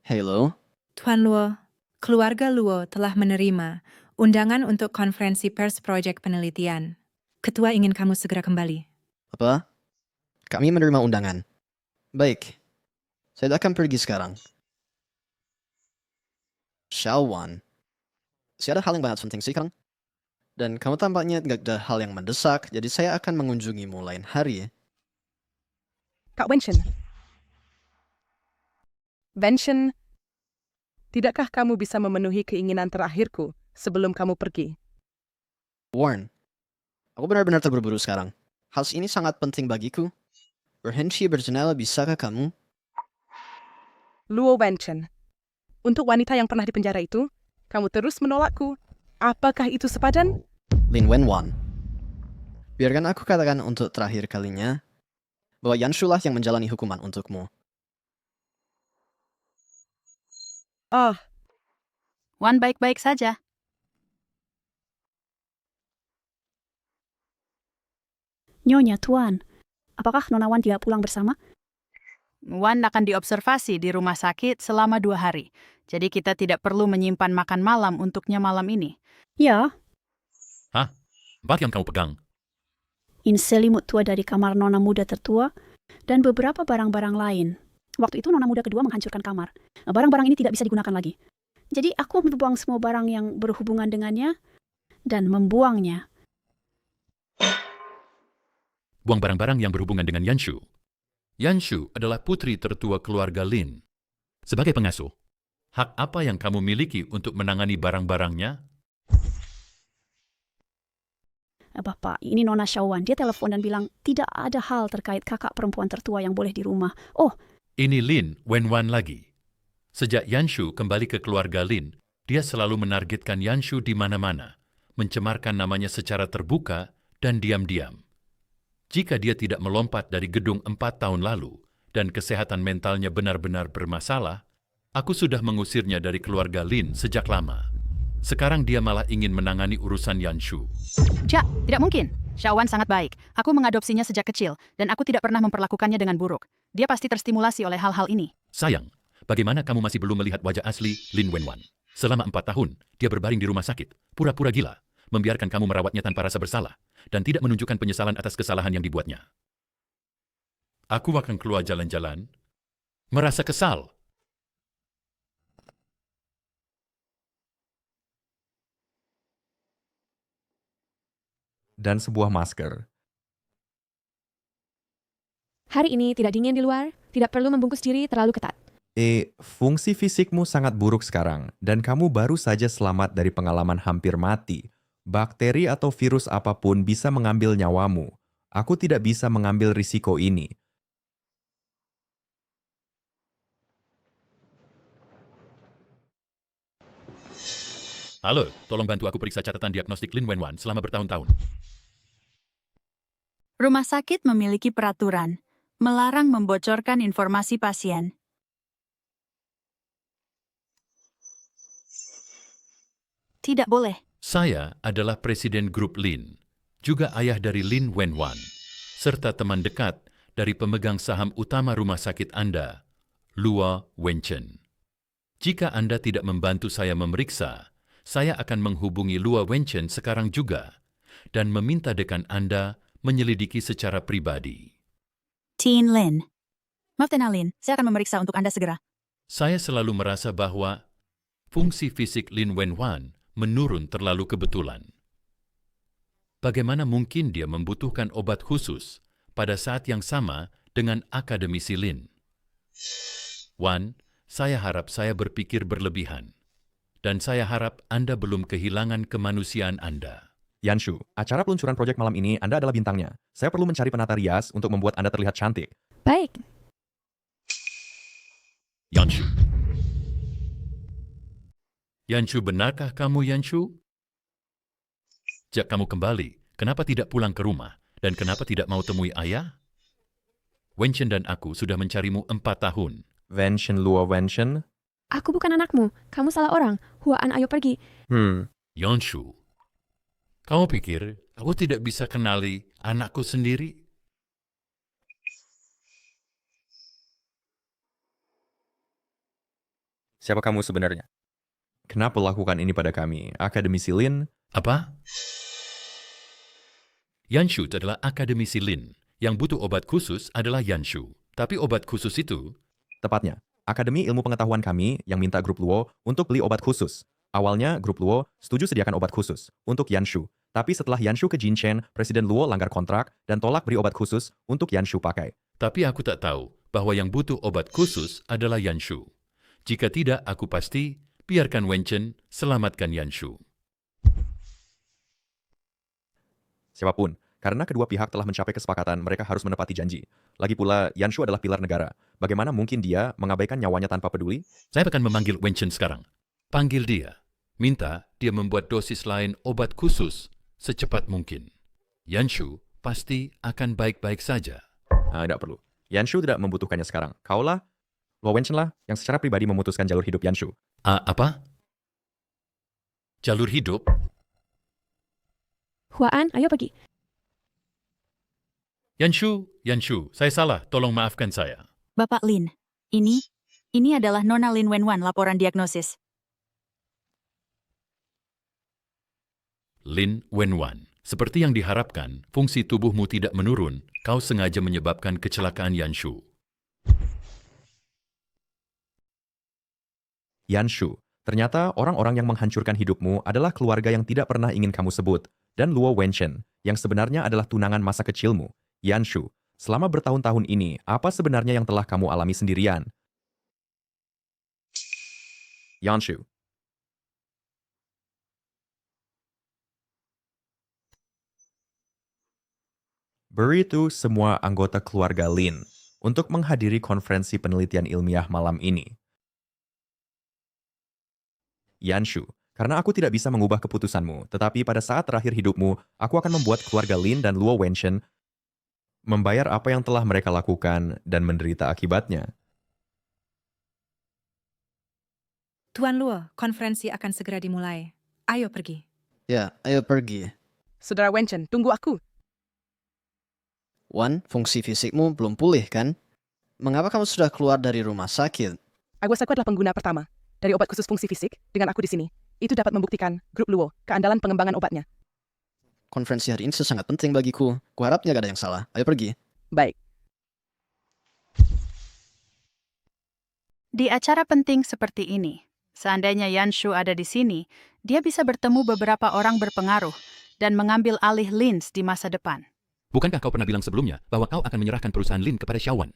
Halo. Tuan Luo, keluarga Luo telah menerima undangan untuk konferensi pers proyek penelitian. Ketua ingin kamu segera kembali. Apa? Kami menerima undangan. Baik. Saya akan pergi sekarang. Xiaowan. Saya ada hal yang banget penting sekarang. Dan kamu tampaknya nggak ada hal yang mendesak, jadi saya akan mengunjungimu lain hari. Kak Wenchen. Wenchen, tidakkah kamu bisa memenuhi keinginan terakhirku sebelum kamu pergi? Warren, aku benar-benar terburu-buru sekarang. Hal ini sangat penting bagiku. Berhenti berjendela, bisakah kamu? Luo Wenchen, untuk wanita yang pernah dipenjara itu, kamu terus menolakku. Apakah itu sepadan? Lin Wenwan. Biarkan aku katakan untuk terakhir kalinya, bahwa Yanshu lah yang menjalani hukuman untukmu. Wan baik-baik saja. Nyonya Tuan, apakah Nona Wan tidak pulang bersama? Wan akan diobservasi di rumah sakit selama 2 hari. Jadi kita tidak perlu menyimpan makan malam untuknya malam ini. Ya, Hah? Apa yang kamu pegang? ini selimut tua dari kamar Nona muda tertua dan beberapa barang-barang lain. Waktu itu Nona muda kedua menghancurkan kamar. Barang-barang ini tidak bisa digunakan lagi. Jadi aku membuang semua barang yang berhubungan dengannya dan membuangnya. Buang barang-barang yang berhubungan dengan Yanshu. Yanshu adalah putri tertua keluarga Lin. Sebagai pengasuh, hak apa yang kamu miliki untuk menangani barang-barangnya? Bapak, ini Nona Xiaowan. Dia telepon dan bilang tidak ada hal terkait kakak perempuan tertua yang boleh di rumah. Oh, Ini Lin Wenwan lagi. Sejak Yanshu kembali ke keluarga Lin, dia selalu menargetkan Yanshu di mana-mana, mencemarkan namanya secara terbuka dan diam-diam. Jika dia tidak melompat dari gedung 4 tahun lalu dan kesehatan mentalnya benar-benar bermasalah, aku sudah mengusirnya dari keluarga Lin sejak lama. Sekarang dia malah ingin menangani urusan Yanshu. Ja, tidak mungkin. Xiaowan sangat baik. Aku mengadopsinya sejak kecil, dan aku tidak pernah memperlakukannya dengan buruk. Dia pasti terstimulasi oleh hal-hal ini. Sayang, bagaimana kamu masih belum melihat wajah asli Lin Wenwan? Selama 4 tahun, dia berbaring di rumah sakit, pura-pura gila, membiarkan kamu merawatnya tanpa rasa bersalah, dan tidak menunjukkan penyesalan atas kesalahan yang dibuatnya. Aku akan keluar jalan-jalan, merasa kesal. Dan sebuah masker. Hari ini tidak dingin di luar, tidak perlu membungkus diri terlalu ketat. Fungsi fisikmu sangat buruk sekarang, dan kamu baru saja selamat dari pengalaman hampir mati. Bakteri atau virus apapun bisa mengambil nyawamu. Aku tidak bisa mengambil risiko ini. Halo, tolong bantu aku periksa catatan diagnostik Lin Wenwan selama bertahun-tahun. Rumah sakit memiliki peraturan melarang membocorkan informasi pasien. Tidak boleh. Saya adalah Presiden Grup Lin, juga ayah dari Lin Wenwan, serta teman dekat dari pemegang saham utama rumah sakit Anda, Luo Wenchen. Jika Anda tidak membantu saya memeriksa, saya akan menghubungi Luo Wenchen sekarang juga dan meminta dekan Anda menyelidiki secara pribadi. Tin Lin. Maaf Tena Lin, saya akan memeriksa untuk Anda segera. Saya selalu merasa bahwa fungsi fisik Lin Wenwan menurun terlalu kebetulan. Bagaimana mungkin dia membutuhkan obat khusus pada saat yang sama dengan akademisi Lin? Wan, saya harap saya berpikir berlebihan. Dan saya harap Anda belum kehilangan kemanusiaan Anda. Yanshu, acara peluncuran proyek malam ini Anda adalah bintangnya. Saya perlu mencari penata rias untuk membuat Anda terlihat cantik. Baik. Yanshu. Yanshu, benarkah kamu Yanshu? Sejak kamu kembali, kenapa tidak pulang ke rumah? Dan kenapa tidak mau temui ayah? Wenchen dan aku sudah mencarimu 4 tahun. Wenchen, Luo Wenchen? Aku bukan anakmu. Kamu salah orang. Huan, ayo pergi. Yanshu, kamu pikir aku tidak bisa kenali anakku sendiri? Siapa kamu sebenarnya? Kenapa lakukan ini pada kami? Akademisi Lin? Apa? Yanshu adalah akademisi Lin. Yang butuh obat khusus adalah Yanshu. Tapi obat khusus itu... Tepatnya, Akademi Ilmu Pengetahuan kami yang minta grup Luo untuk beli obat khusus. Awalnya, grup Luo setuju sediakan obat khusus untuk Yanshu. Tapi setelah Yanshu ke Jinchen, Presiden Luo langgar kontrak dan tolak beri obat khusus untuk Yanshu pakai. Tapi aku tak tahu bahwa yang butuh obat khusus adalah Yanshu. Jika tidak, aku pasti biarkan Wenchen selamatkan Yanshu. Siapapun, karena kedua pihak telah mencapai kesepakatan, mereka harus menepati janji. Lagi pula, Yanshu adalah pilar negara. Bagaimana mungkin dia mengabaikan nyawanya tanpa peduli? Saya akan memanggil Wenchen sekarang. Panggil dia. Minta dia membuat dosis lain obat khusus secepat mungkin. Yanshu pasti akan baik-baik saja. Tidak perlu. Yanshu tidak membutuhkannya sekarang. Kaulah, Luo Wenchen lah yang secara pribadi memutuskan jalur hidup Yanshu. Apa? Jalur hidup? Huan, ayo pergi. Yanshu, saya salah. Tolong maafkan saya. Bapak Lin, ini adalah Nona Lin Wenwan laporan diagnosis. Lin Wenwan, seperti yang diharapkan, fungsi tubuhmu tidak menurun. Kau sengaja menyebabkan kecelakaan Yanshu. Yanshu, ternyata orang-orang yang menghancurkan hidupmu adalah keluarga yang tidak pernah ingin kamu sebut. Dan Luo Wenchen, yang sebenarnya adalah tunangan masa kecilmu. Yanshu, selama bertahun-tahun ini, apa sebenarnya yang telah kamu alami sendirian? Yanshu. Beritahu semua anggota keluarga Lin untuk menghadiri konferensi penelitian ilmiah malam ini. Yanshu, karena aku tidak bisa mengubah keputusanmu, tetapi pada saat terakhir hidupmu, aku akan membuat keluarga Lin dan Luo Wenchen membayar apa yang telah mereka lakukan dan menderita akibatnya. Tuan Luo, konferensi akan segera dimulai. Ayo pergi. Ya, ayo pergi. Saudara Wenchen, tunggu aku. Wan, fungsi fisikmu belum pulih kan? Mengapa kamu sudah keluar dari rumah sakit? Aku adalah pengguna pertama dari obat khusus fungsi fisik dengan aku di sini. Itu dapat membuktikan grup Luo, keandalan pengembangan obatnya. Konferensi hari ini sangat penting bagiku. Kuharapnya gak ada yang salah. Ayo pergi. Baik. Di acara penting seperti ini, seandainya Yanshu ada di sini, dia bisa bertemu beberapa orang berpengaruh dan mengambil alih Lins di masa depan. Bukankah kau pernah bilang sebelumnya bahwa kau akan menyerahkan perusahaan Lin kepada Xiaowan?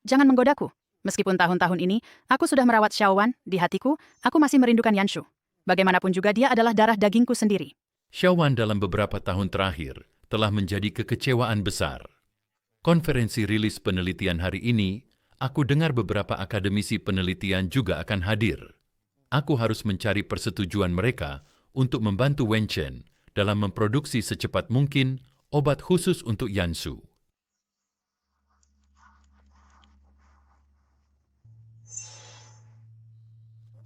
Jangan menggodaku. Meskipun tahun-tahun ini, aku sudah merawat Xiaowan, di hatiku, aku masih merindukan Yanshu. Bagaimanapun juga dia adalah darah dagingku sendiri. Xiaowan dalam beberapa tahun terakhir telah menjadi kekecewaan besar. Konferensi rilis penelitian hari ini, aku dengar beberapa akademisi penelitian juga akan hadir. Aku harus mencari persetujuan mereka untuk membantu Wenchen dalam memproduksi secepat mungkin obat khusus untuk Yanshu.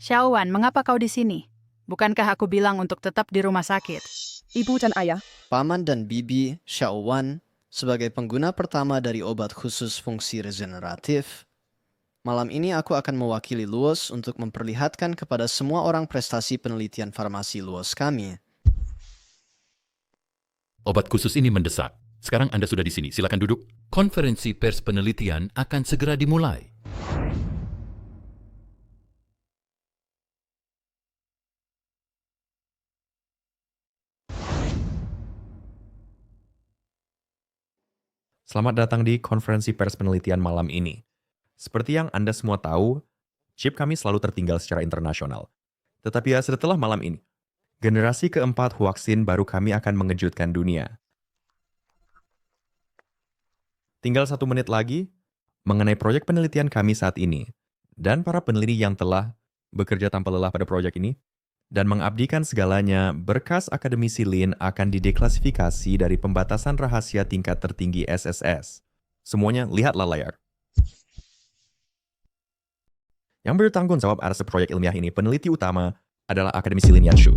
Xiaowan, mengapa kau di sini? Bukankah aku bilang untuk tetap di rumah sakit? Ibu dan ayah. Paman dan bibi Xiaowan sebagai pengguna pertama dari obat khusus fungsi regeneratif. Malam ini aku akan mewakili Luos untuk memperlihatkan kepada semua orang prestasi penelitian farmasi Luos kami. Obat khusus ini mendesak. Sekarang Anda sudah di sini, silakan duduk. Konferensi pers penelitian akan segera dimulai. Selamat datang di konferensi pers penelitian malam ini. Seperti yang Anda semua tahu, chip kami selalu tertinggal secara internasional. Tetapi ya setelah malam ini, generasi keempat Huaxin baru kami akan mengejutkan dunia. Tinggal 1 menit lagi mengenai proyek penelitian kami saat ini, dan para peneliti yang telah bekerja tanpa lelah pada proyek ini, dan mengabdikan segalanya, berkas akademisi Lin akan dideklasifikasi dari pembatasan rahasia tingkat tertinggi SSS. Semuanya lihatlah layar. Yang bertanggung jawab atas proyek ilmiah ini, peneliti utama adalah akademisi Lin Yanshu.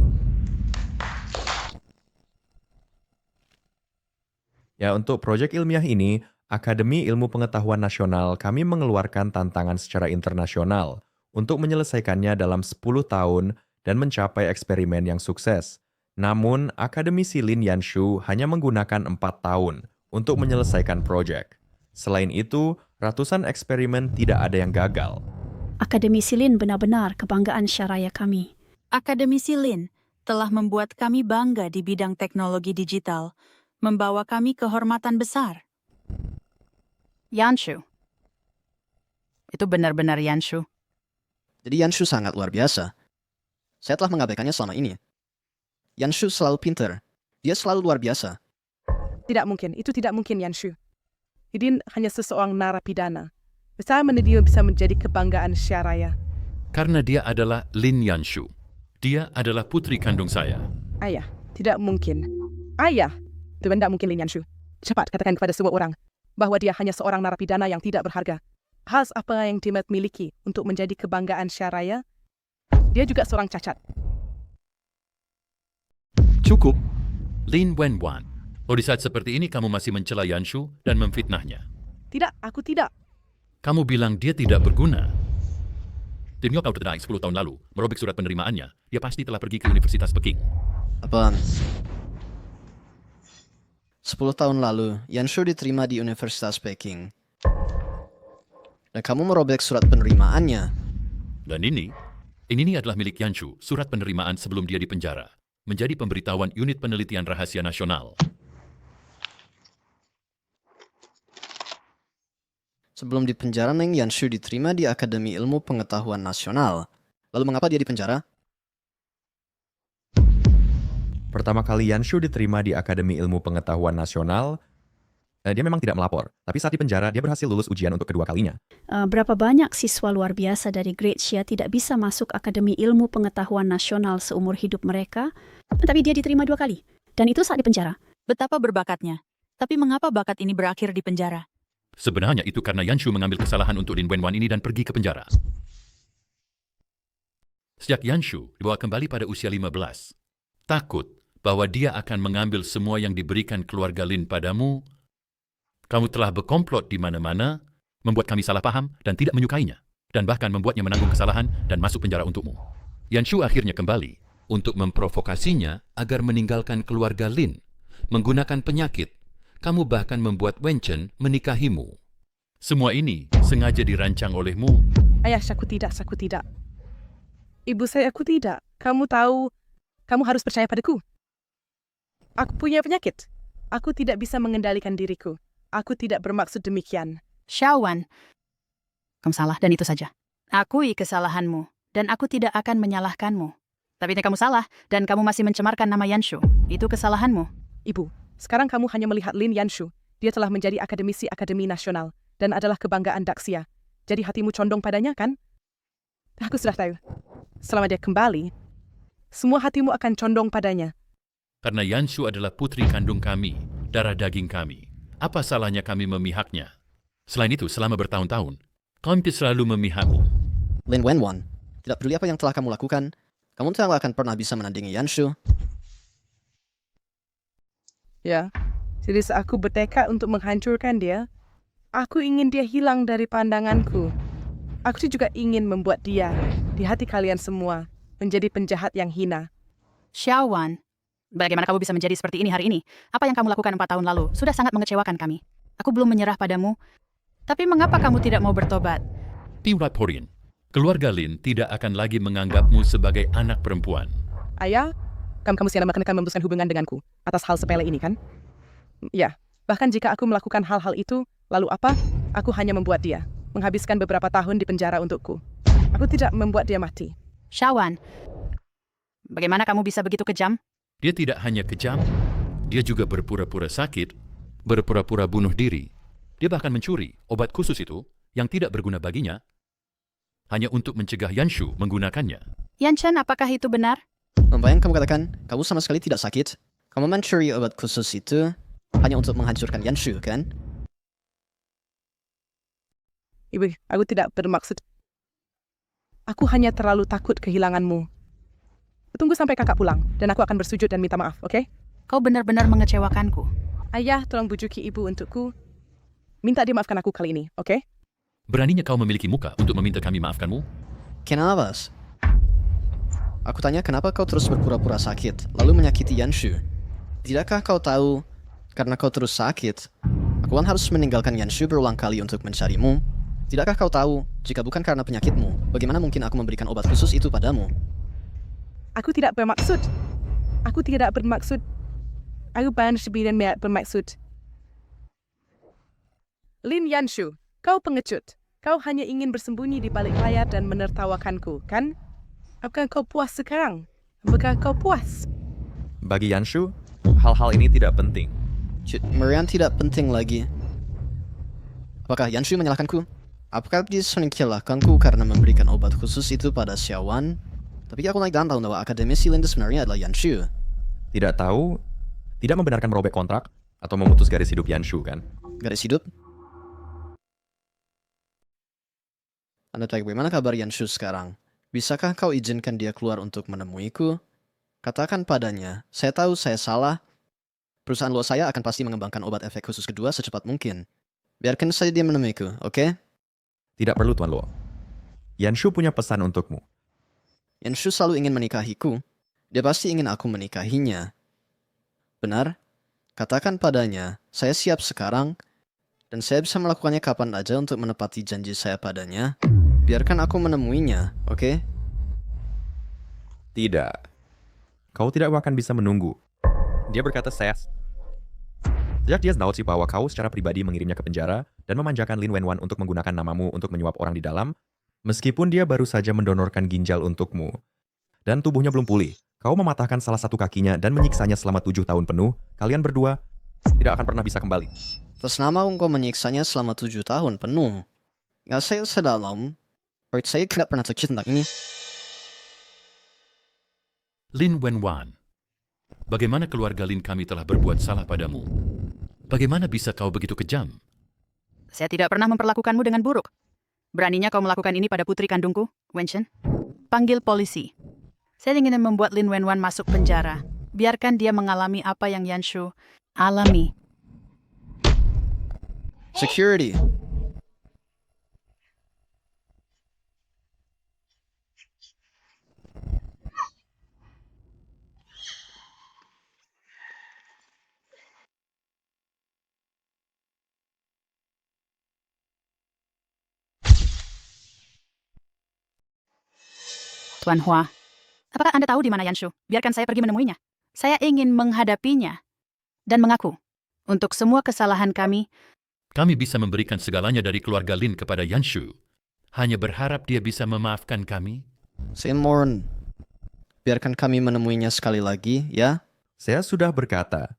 Ya, untuk proyek ilmiah ini, Akademi Ilmu Pengetahuan Nasional kami mengeluarkan tantangan secara internasional untuk menyelesaikannya dalam 10 tahun dan mencapai eksperimen yang sukses. Namun, akademisi Lin Yanshu hanya menggunakan 4 tahun untuk menyelesaikan proyek. Selain itu, ratusan eksperimen tidak ada yang gagal. Akademisi Lin benar-benar kebanggaan syaraya kami. Akademisi Lin telah membuat kami bangga di bidang teknologi digital, membawa kami kehormatan besar. Yanshu. Itu benar-benar Yanshu. Jadi Yanshu sangat luar biasa. Saya telah mengabaikannya selama ini. Yanshu selalu pintar. Dia selalu luar biasa. Tidak mungkin, itu tidak mungkin Yanshu. Idin hanya seseorang narapidana. Saya dia bisa menjadi kebanggaan syaraya. Karena dia adalah Lin Yanshu. Dia adalah putri kandung saya. Ayah, tidak mungkin. Ayah, itu tidak mungkin Lin Yanshu. Cepat katakan kepada semua orang bahwa dia hanya seorang narapidana yang tidak berharga. Khas apa yang dia miliki untuk menjadi kebanggaan syaraya? Dia juga seorang cacat. Cukup. Lin Wenwan. Di saat seperti ini kamu masih mencela Yanshu dan memfitnahnya. Tidak, aku tidak. Kamu bilang dia tidak berguna. Timnya kau terdaik 10 tahun lalu, merobek surat penerimaannya. Dia pasti telah pergi ke Universitas Peking. Apa? 10 tahun lalu, Yanshu diterima di Universitas Peking. Dan kamu merobek surat penerimaannya. Dan ini adalah milik Yanshu, surat penerimaan sebelum dia dipenjara. Menjadi pemberitahuan unit penelitian rahasia nasional. Sebelum dipenjara, Neng Yanshu diterima di Akademi Ilmu Pengetahuan Nasional. Lalu mengapa dia dipenjara? Pertama kali Yanshu diterima di Akademi Ilmu Pengetahuan Nasional, dia memang tidak melapor. Tapi saat di penjara, dia berhasil lulus ujian untuk kedua kalinya. Berapa banyak siswa luar biasa dari Great Xia tidak bisa masuk Akademi Ilmu Pengetahuan Nasional seumur hidup mereka, tapi dia diterima 2 kali. Dan itu saat di penjara. Betapa berbakatnya. Tapi mengapa bakat ini berakhir di penjara? Sebenarnya itu karena Yanshu mengambil kesalahan untuk Lin Wenwan ini dan pergi ke penjara. Sejak Yanshu dibawa kembali pada usia 15, takut bahwa dia akan mengambil semua yang diberikan keluarga Lin padamu, Kamu telah berkomplot di mana-mana, membuat kami salah paham dan tidak menyukainya, dan bahkan membuatnya menanggung kesalahan dan masuk penjara untukmu. Yanshu akhirnya kembali untuk memprovokasinya agar meninggalkan keluarga Lin. Menggunakan penyakit, kamu bahkan membuat Wenchen menikahimu. Semua ini sengaja dirancang olehmu. Ayah, aku tidak. Ibu saya, aku tidak. Kamu tahu, kamu harus percaya padaku. Aku punya penyakit. Aku tidak bisa mengendalikan diriku. Aku tidak bermaksud demikian. Xiaowan, kamu salah dan itu saja. Akui kesalahanmu, dan aku tidak akan menyalahkanmu. Tapi kamu salah, dan kamu masih mencemarkan nama Yanshu. Itu kesalahanmu. Ibu, sekarang kamu hanya melihat Lin Yanshu. Dia telah menjadi akademisi Akademi Nasional dan adalah kebanggaan Daxia. Jadi hatimu condong padanya, kan? Aku sudah tahu. Selama dia kembali, semua hatimu akan condong padanya. Karena Yanshu adalah putri kandung kami, darah daging kami. Apa salahnya kami memihaknya? Selain itu, selama bertahun-tahun, kami selalu memihakmu. Lin Wenwan, tidak peduli apa yang telah kamu lakukan, kamu tidak akan pernah bisa menandingi Yanshu. Ya, jadi aku bertekad untuk menghancurkan dia. Aku ingin dia hilang dari pandanganku. Aku juga ingin membuat dia, di hati kalian semua, menjadi penjahat yang hina. Xiaowan, bagaimana kamu bisa menjadi seperti ini hari ini? Apa yang kamu lakukan 4 tahun lalu sudah sangat mengecewakan kami. Aku belum menyerah padamu. Tapi mengapa kamu tidak mau bertobat? Tiwraporin, keluarga Lin tidak akan lagi menganggapmu sebagai anak perempuan. Ayah, kamu siapa akan memutuskan hubungan denganku atas hal sepele ini, kan? Ya, bahkan jika aku melakukan hal-hal itu, lalu apa? Aku hanya membuat dia menghabiskan beberapa tahun di penjara untukku. Aku tidak membuat dia mati. Xiaowan, bagaimana kamu bisa begitu kejam? Dia tidak hanya kejam, dia juga berpura-pura sakit, berpura-pura bunuh diri. Dia bahkan mencuri obat khusus itu yang tidak berguna baginya, hanya untuk mencegah Yanshu menggunakannya. Yanchen, apakah itu benar? Apa yang kamu katakan, kamu sama sekali tidak sakit. Kamu mencuri obat khusus itu hanya untuk menghancurkan Yanshu, kan? Ibu, aku tidak bermaksud. Aku hanya terlalu takut kehilanganmu. Tunggu sampai kakak pulang, dan aku akan bersujud dan minta maaf, oke? Kau benar-benar mengecewakanku. Ayah, tolong bujuki ibu untukku. Minta dia maafkan aku kali ini, oke? Beraninya kau memiliki muka untuk meminta kami maafkanmu? Kenapa? Aku tanya kenapa kau terus berpura-pura sakit, lalu menyakiti Yanshu. Tidakkah kau tahu, karena kau terus sakit, aku kan harus meninggalkan Yanshu berulang kali untuk mencarimu? Tidakkah kau tahu, jika bukan karena penyakitmu, bagaimana mungkin aku memberikan obat khusus itu padamu? Aku tidak bermaksud. Aku tidak bermaksud. Aku benar-benar bermaksud. Lin Yanshu, kau pengecut. Kau hanya ingin bersembunyi di balik layar dan menertawakanku, kan? Apakah kau puas sekarang? Apakah kau puas? Bagi Yanshu, hal-hal ini tidak penting. Merian tidak penting lagi. Apakah Yanshu menyalahkanku? Apakah dia menyalahkanku karena memberikan obat khusus itu pada Xiaowan? Tapi aku naik dan tahu bahwa akademisi Lin sebenarnya adalah Yanshu. Tidak tahu, tidak membenarkan merobek kontrak atau memutus garis hidup Yanshu, kan? Garis hidup? Anda tahu bagaimana kabar Yanshu sekarang? Bisakah kau izinkan dia keluar untuk menemuiku? Katakan padanya, saya tahu saya salah. Perusahaan luar saya akan pasti mengembangkan obat efek khusus kedua secepat mungkin. Biarkan saja dia menemuiku, oke? Tidak perlu, Tuan Luo. Yanshu punya pesan untukmu. Yanshu selalu ingin menikahiku. Dia pasti ingin aku menikahinya. Benar? Katakan padanya, saya siap sekarang, dan saya bisa melakukannya kapan aja untuk menepati janji saya padanya. Biarkan aku menemuinya, oke? Tidak. Kau tidak akan bisa menunggu. Dia berkata sejak dia tahu bahwa kau secara pribadi mengirimnya ke penjara dan memanjakan Lin Wenwan untuk menggunakan namamu untuk menyuap orang di dalam, meskipun dia baru saja mendonorkan ginjal untukmu, dan tubuhnya belum pulih, kau mematahkan salah satu kakinya dan menyiksanya selama 7 tahun penuh, kalian berdua tidak akan pernah bisa kembali. Terus nama engkau menyiksanya selama 7 tahun penuh. Nggak saya sedalam. Saya tidak pernah terkejut tentang ini. Lin Wenwan, bagaimana keluarga Lin kami telah berbuat salah padamu? Bagaimana bisa kau begitu kejam? Saya tidak pernah memperlakukanmu dengan buruk. Beraninya kau melakukan ini pada putri kandungku, Wenchen? Panggil polisi. Saya ingin membuat Lin Wenwan masuk penjara. Biarkan dia mengalami apa yang Yanshu alami. Security. Tuan Hua, apakah Anda tahu di mana Yanshu? Biarkan saya pergi menemuinya. Saya ingin menghadapinya dan mengaku untuk semua kesalahan kami. Kami bisa memberikan segalanya dari keluarga Lin kepada Yanshu. Hanya berharap dia bisa memaafkan kami. Seymour, biarkan kami menemuinya sekali lagi, ya? Saya sudah berkata,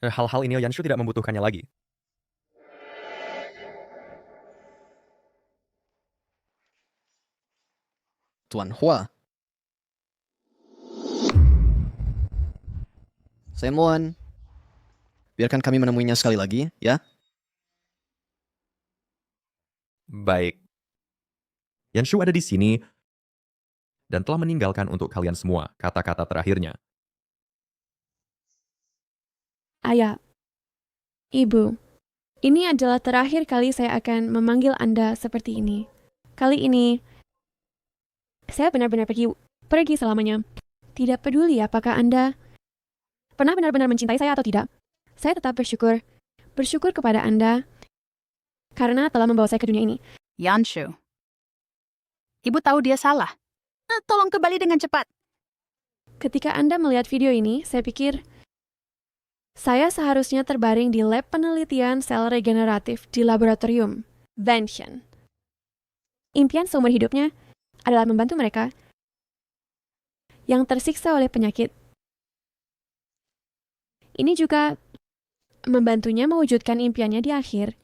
hal-hal ini Yanshu tidak membutuhkannya lagi. Tuan Hua. Seymour, biarkan kami menemuinya sekali lagi, ya? Baik. Yanshu ada di sini dan telah meninggalkan untuk kalian semua kata-kata terakhirnya. Ayah, Ibu, ini adalah terakhir kali saya akan memanggil Anda seperti ini. Kali ini, saya benar-benar pergi selamanya. Tidak peduli apakah Anda pernah benar-benar mencintai saya atau tidak. Saya tetap bersyukur kepada Anda karena telah membawa saya ke dunia ini. Yanshu, Ibu tahu dia salah. Tolong kembali dengan cepat. Ketika Anda melihat video ini, saya pikir saya seharusnya terbaring di lab penelitian sel regeneratif di laboratorium Venshen. Impian seumur hidupnya adalah membantu mereka yang tersiksa oleh penyakit. Ini juga membantunya mewujudkan impiannya di akhir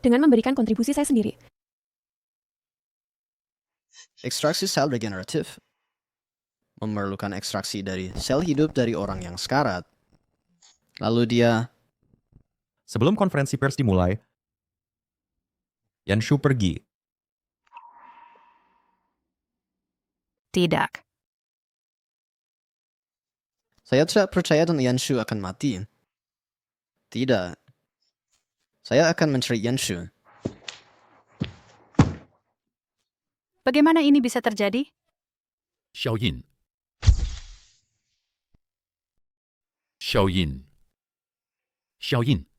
dengan memberikan kontribusi saya sendiri. Ekstraksi sel regeneratif memerlukan ekstraksi dari sel hidup dari orang yang sekarat. Lalu dia... Sebelum konferensi pers dimulai, Yanshu pergi. Tidak. Saya tidak percaya dan Yanshu akan mati. Tidak. Saya akan mencari Yanshu. Bagaimana ini bisa terjadi? Xiaoyin. Xiaoyin. Xiaoyin.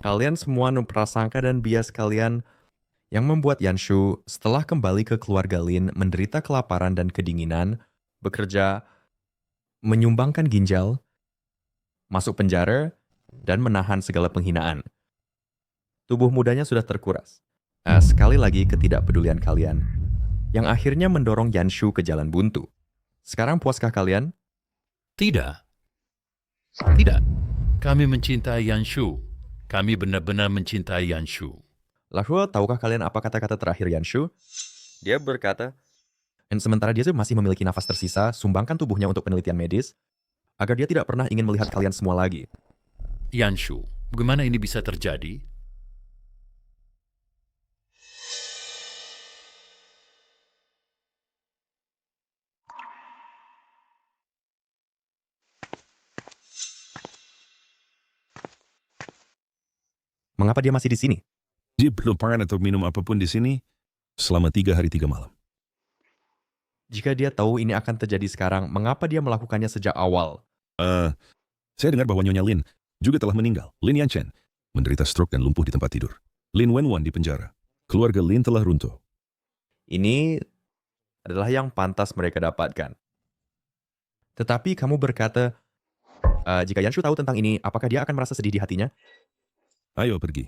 Kalian semua prasangka dan bias kalian yang membuat Yanshu setelah kembali ke keluarga Lin menderita kelaparan dan kedinginan, bekerja, menyumbangkan ginjal, masuk penjara, dan menahan segala penghinaan. Tubuh mudanya sudah terkuras. Sekali lagi ketidakpedulian kalian, yang akhirnya mendorong Yanshu ke jalan buntu. Sekarang puaskah kalian? Tidak. Tidak. Kami mencintai Yanshu. Kami benar-benar mencintai Yanshu. Lalu, tahukah kalian apa kata-kata terakhir Yanshu? Dia berkata, dan sementara dia masih memiliki nafas tersisa, sumbangkan tubuhnya untuk penelitian medis, agar dia tidak pernah ingin melihat kalian semua lagi. Yanshu, bagaimana ini bisa terjadi? Mengapa dia masih di sini? Dia belum makan atau minum apapun di sini selama 3 hari 3 malam. Jika dia tahu ini akan terjadi sekarang, mengapa dia melakukannya sejak awal? Saya dengar bahwa Nyonya Lin juga telah meninggal. Lin Yanchen menderita stroke dan lumpuh di tempat tidur. Lin Wenwan di penjara. Keluarga Lin telah runtuh. Ini adalah yang pantas mereka dapatkan. Tetapi kamu berkata, jika Yanshu tahu tentang ini, apakah dia akan merasa sedih di hatinya? Ayo pergi.